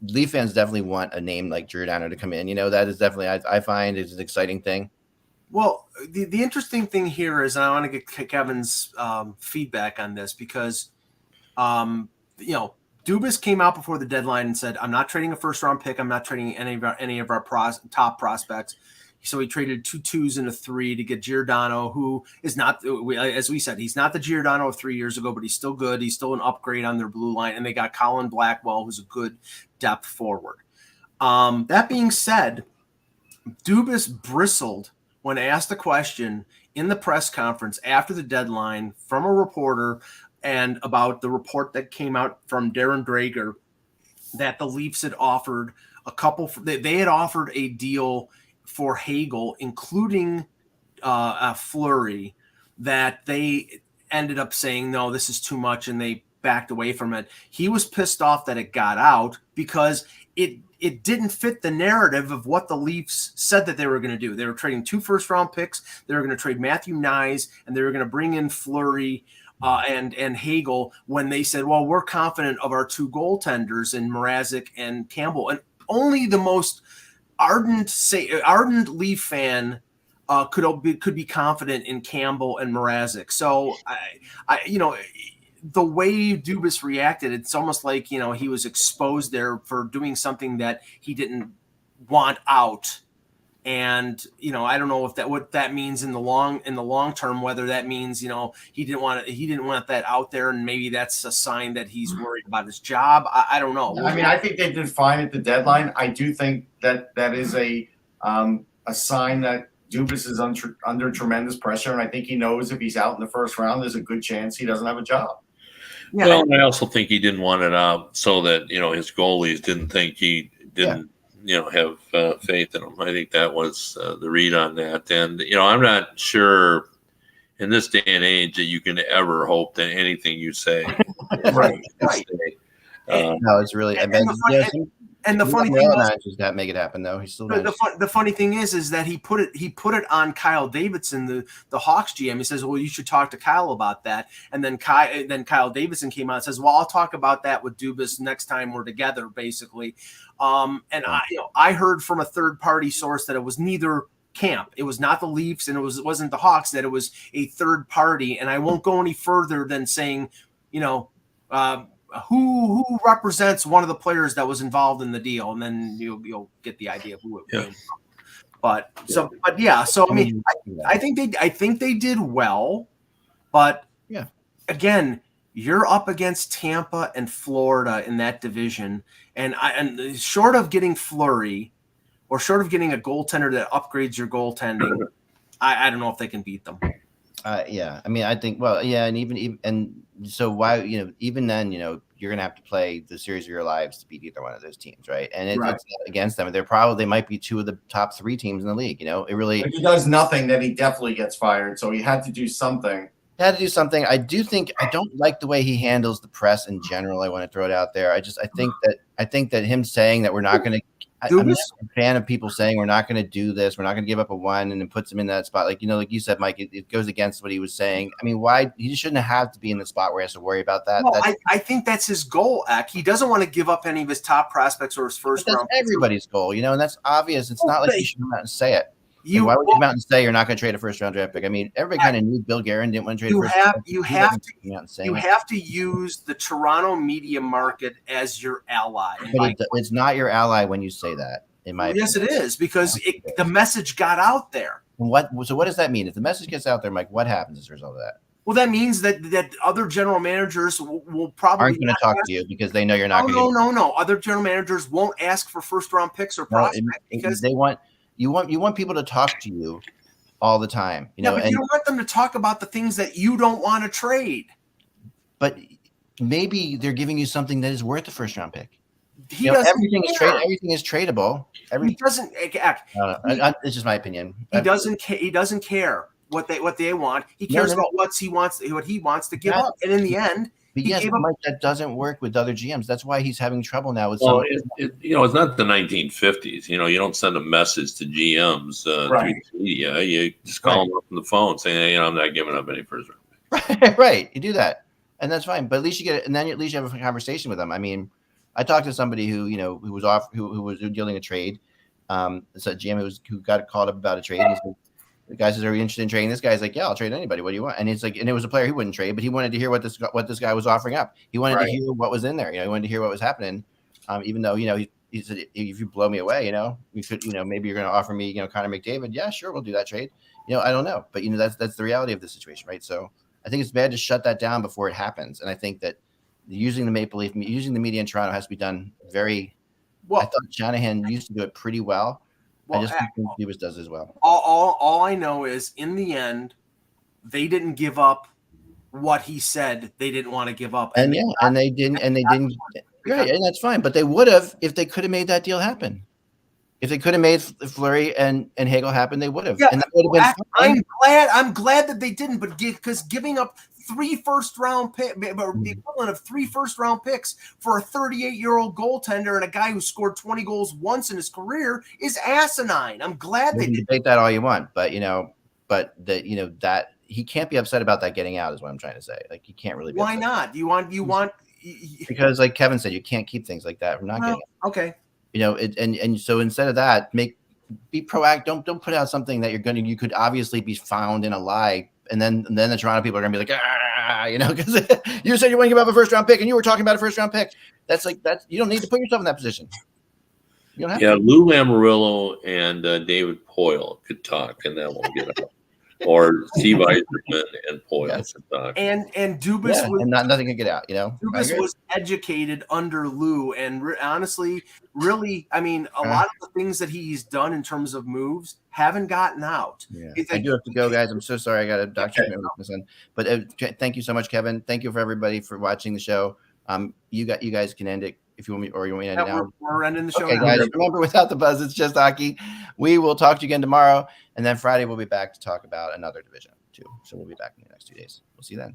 Leaf fans definitely want a name like Giordano to come in. That is definitely I find is an exciting thing. Well, the interesting thing here is, and I want to get Kevin's feedback on this because, Dubas came out before the deadline and said, "I'm not trading a first-round pick. I'm not trading any of our top prospects." So he traded 2 2s and a 3 to get Giordano, who is not, as we said, he's not the Giordano of 3 years ago, but he's still good. He's still an upgrade on their blue line. And they got Colin Blackwell, who's a good depth forward. That being said, Dubas bristled when asked a question in the press conference after the deadline from a reporter and about the report that came out from Darren Drager that the Leafs had offered they had offered a deal for Hagel, including a Fleury, that they ended up saying, no, this is too much, and they backed away from it. He was pissed off that it got out because it didn't fit the narrative of what the Leafs said that they were going to do. They were trading 2 first-round picks. They were going to trade Matthew Nyes, and they were going to bring in Fleury and Hagel when they said, well, we're confident of our 2 goaltenders in Mrazek and Campbell. And only the most ardent Leaf fan could be confident in Campbell and Mrazek. So the way Dubas reacted, it's almost like he was exposed there for doing something that he didn't want out. And I don't know what that means in the long term, whether that means he didn't want that out there, and maybe that's a sign that he's worried about his job. I don't know. I mean, I think they did fine at the deadline. I do think that is a sign that Dubas is under tremendous pressure, and I think he knows if he's out in the first round, there's a good chance he doesn't have a job. Yeah. Well, and I also think he didn't want it out so that his goalies didn't think he didn't. Have faith in him. I think that was the read on that. And, I'm not sure in this day and age that you can ever hope that anything you say. Right. No, it's really. And the funny thing is, just got make it happen though. He's still the funny thing is that he put it on Kyle Davidson, the Hawks GM. He says, "Well, you should talk to Kyle about that." And then Kyle Davidson came out and says, "Well, I'll talk about that with Dubas next time we're together." Basically, I heard from a third party source that it was neither camp. It was not the Leafs and it wasn't the Hawks. That it was a third party. And I won't go any further than saying, who represents one of the players that was involved in the deal, and then you'll get the idea of who it was. So I mean, I think they did well, but again, you're up against Tampa and Florida in that division, and short of getting Fleury or short of getting a goaltender that upgrades your goaltending, I don't know if they can beat them. I mean, I think, and even so why, even then, you're going to have to play the series of your lives to beat either one of those teams, right? And it's Right. not against them. They might be two of the top 3 teams in the league. It really. If he does nothing, then he definitely gets fired. So he had to do something. Had to do something. I don't like the way he handles the press in general. I want to throw it out there. I think that him saying that we're not going to. I'm not a fan of people saying we're not going to do this. We're not going to give up a 1, and then puts him in that spot. Like you said, Mike, it goes against what he was saying. I mean, why he shouldn't have to be in the spot where he has to worry about that. Well, I think that's his goal, Eck. He doesn't want to give up any of his top prospects or his first round. That's everybody's goal, and that's obvious. It's not like you should come out and say it. Why would you come out and say you're not going to trade a first round draft pick? I mean, everybody kind of knew Bill Guerin didn't want to trade. You have to use the Toronto media market as your ally. But it's not your ally when you say that. Yes, it is, because the message got out there. So what does that mean? If the message gets out there, Mike, what happens as a result of that? Well, that means that other general managers will probably aren't going to talk to you because they know you're not going to. No. Other general managers won't ask for first round picks or prospects because they want you want people to talk to you all the time. But you don't want them to talk about the things that you don't want to trade. But maybe they're giving you something that is worth a first round pick. Everything is tradable. He doesn't. It's just my opinion. He doesn't care what they want. He cares about what he wants to give up. And in the end, that doesn't work with other GMs. That's why he's having trouble now with some. It's not the 1950s. You don't send a message to GMs through the media. You just call them up on the phone saying, "Hey, I'm not giving up any first round." Right. You do that, and that's fine. But at least you get it, and then at least you have a conversation with them. I mean, I talked to somebody who was dealing a trade. It's a GM who got called up about a trade. He's like, the guy says, "Are you interested in trading?" This guy's like, "Yeah, I'll trade anybody. What do you want?" And it's like, and it was a player he wouldn't trade, but he wanted to hear what this guy was offering up. He wanted to hear what was in there. He wanted to hear what was happening. Even though he said, "If you blow me away, we could, maybe you're going to offer me, Connor McDavid. Yeah, sure, we'll do that trade. I don't know, but that's the reality of the situation, right? So I think it's bad to shut that down before it happens, and I think that using the media in Toronto has to be done very well. I thought Shanahan used to do it pretty well. I just think Davis does as well. All I know is in the end, they didn't give up what he said they didn't want to give up. And they didn't. Right, and that's fine. But they would have if they could have made that deal happen. If they could have made Fleury and Hagel happen, they would have. Yeah, and that would have been fine. I'm glad that they didn't. But because giving up 3 first-round picks, or the equivalent of 3 first-round picks for a 38-year-old goaltender and a guy who scored 20 goals once in his career is asinine. I'm glad they did. Debate that all you want, but that he can't be upset about that getting out is what I'm trying to say. Like he can't really. Why not? You want because like Kevin said, you can't keep things like that. We're not getting out. Okay. And so instead of that, be proactive. Don't put out something that you could obviously be found in a lie. And then the Toronto people are going to be like, because you said you want to give up a first round pick and you were talking about a first round pick. That's you don't need to put yourself in that position. You don't have to. Lou Lamoriello and David Poile could talk and that won't get out. Or Steve Yzerman and Poile could talk. And Dubas was, and nothing could get out, Dubas was educated under Lou, and honestly, really, I mean, a lot of the things that he's done in terms of moves haven't gotten out. Yeah. I do have to go, guys. I'm so sorry. I got a doctor with my son. But thank you so much, Kevin. Thank you for everybody for watching the show. You guys can end it if you want me, or you want me to end it now. We're ending the show. Okay, guys. Remember, without the buzz, it's just hockey. We will talk to you again tomorrow, and then Friday we'll be back to talk about another division too. So we'll be back in the next 2 days. We'll see you then.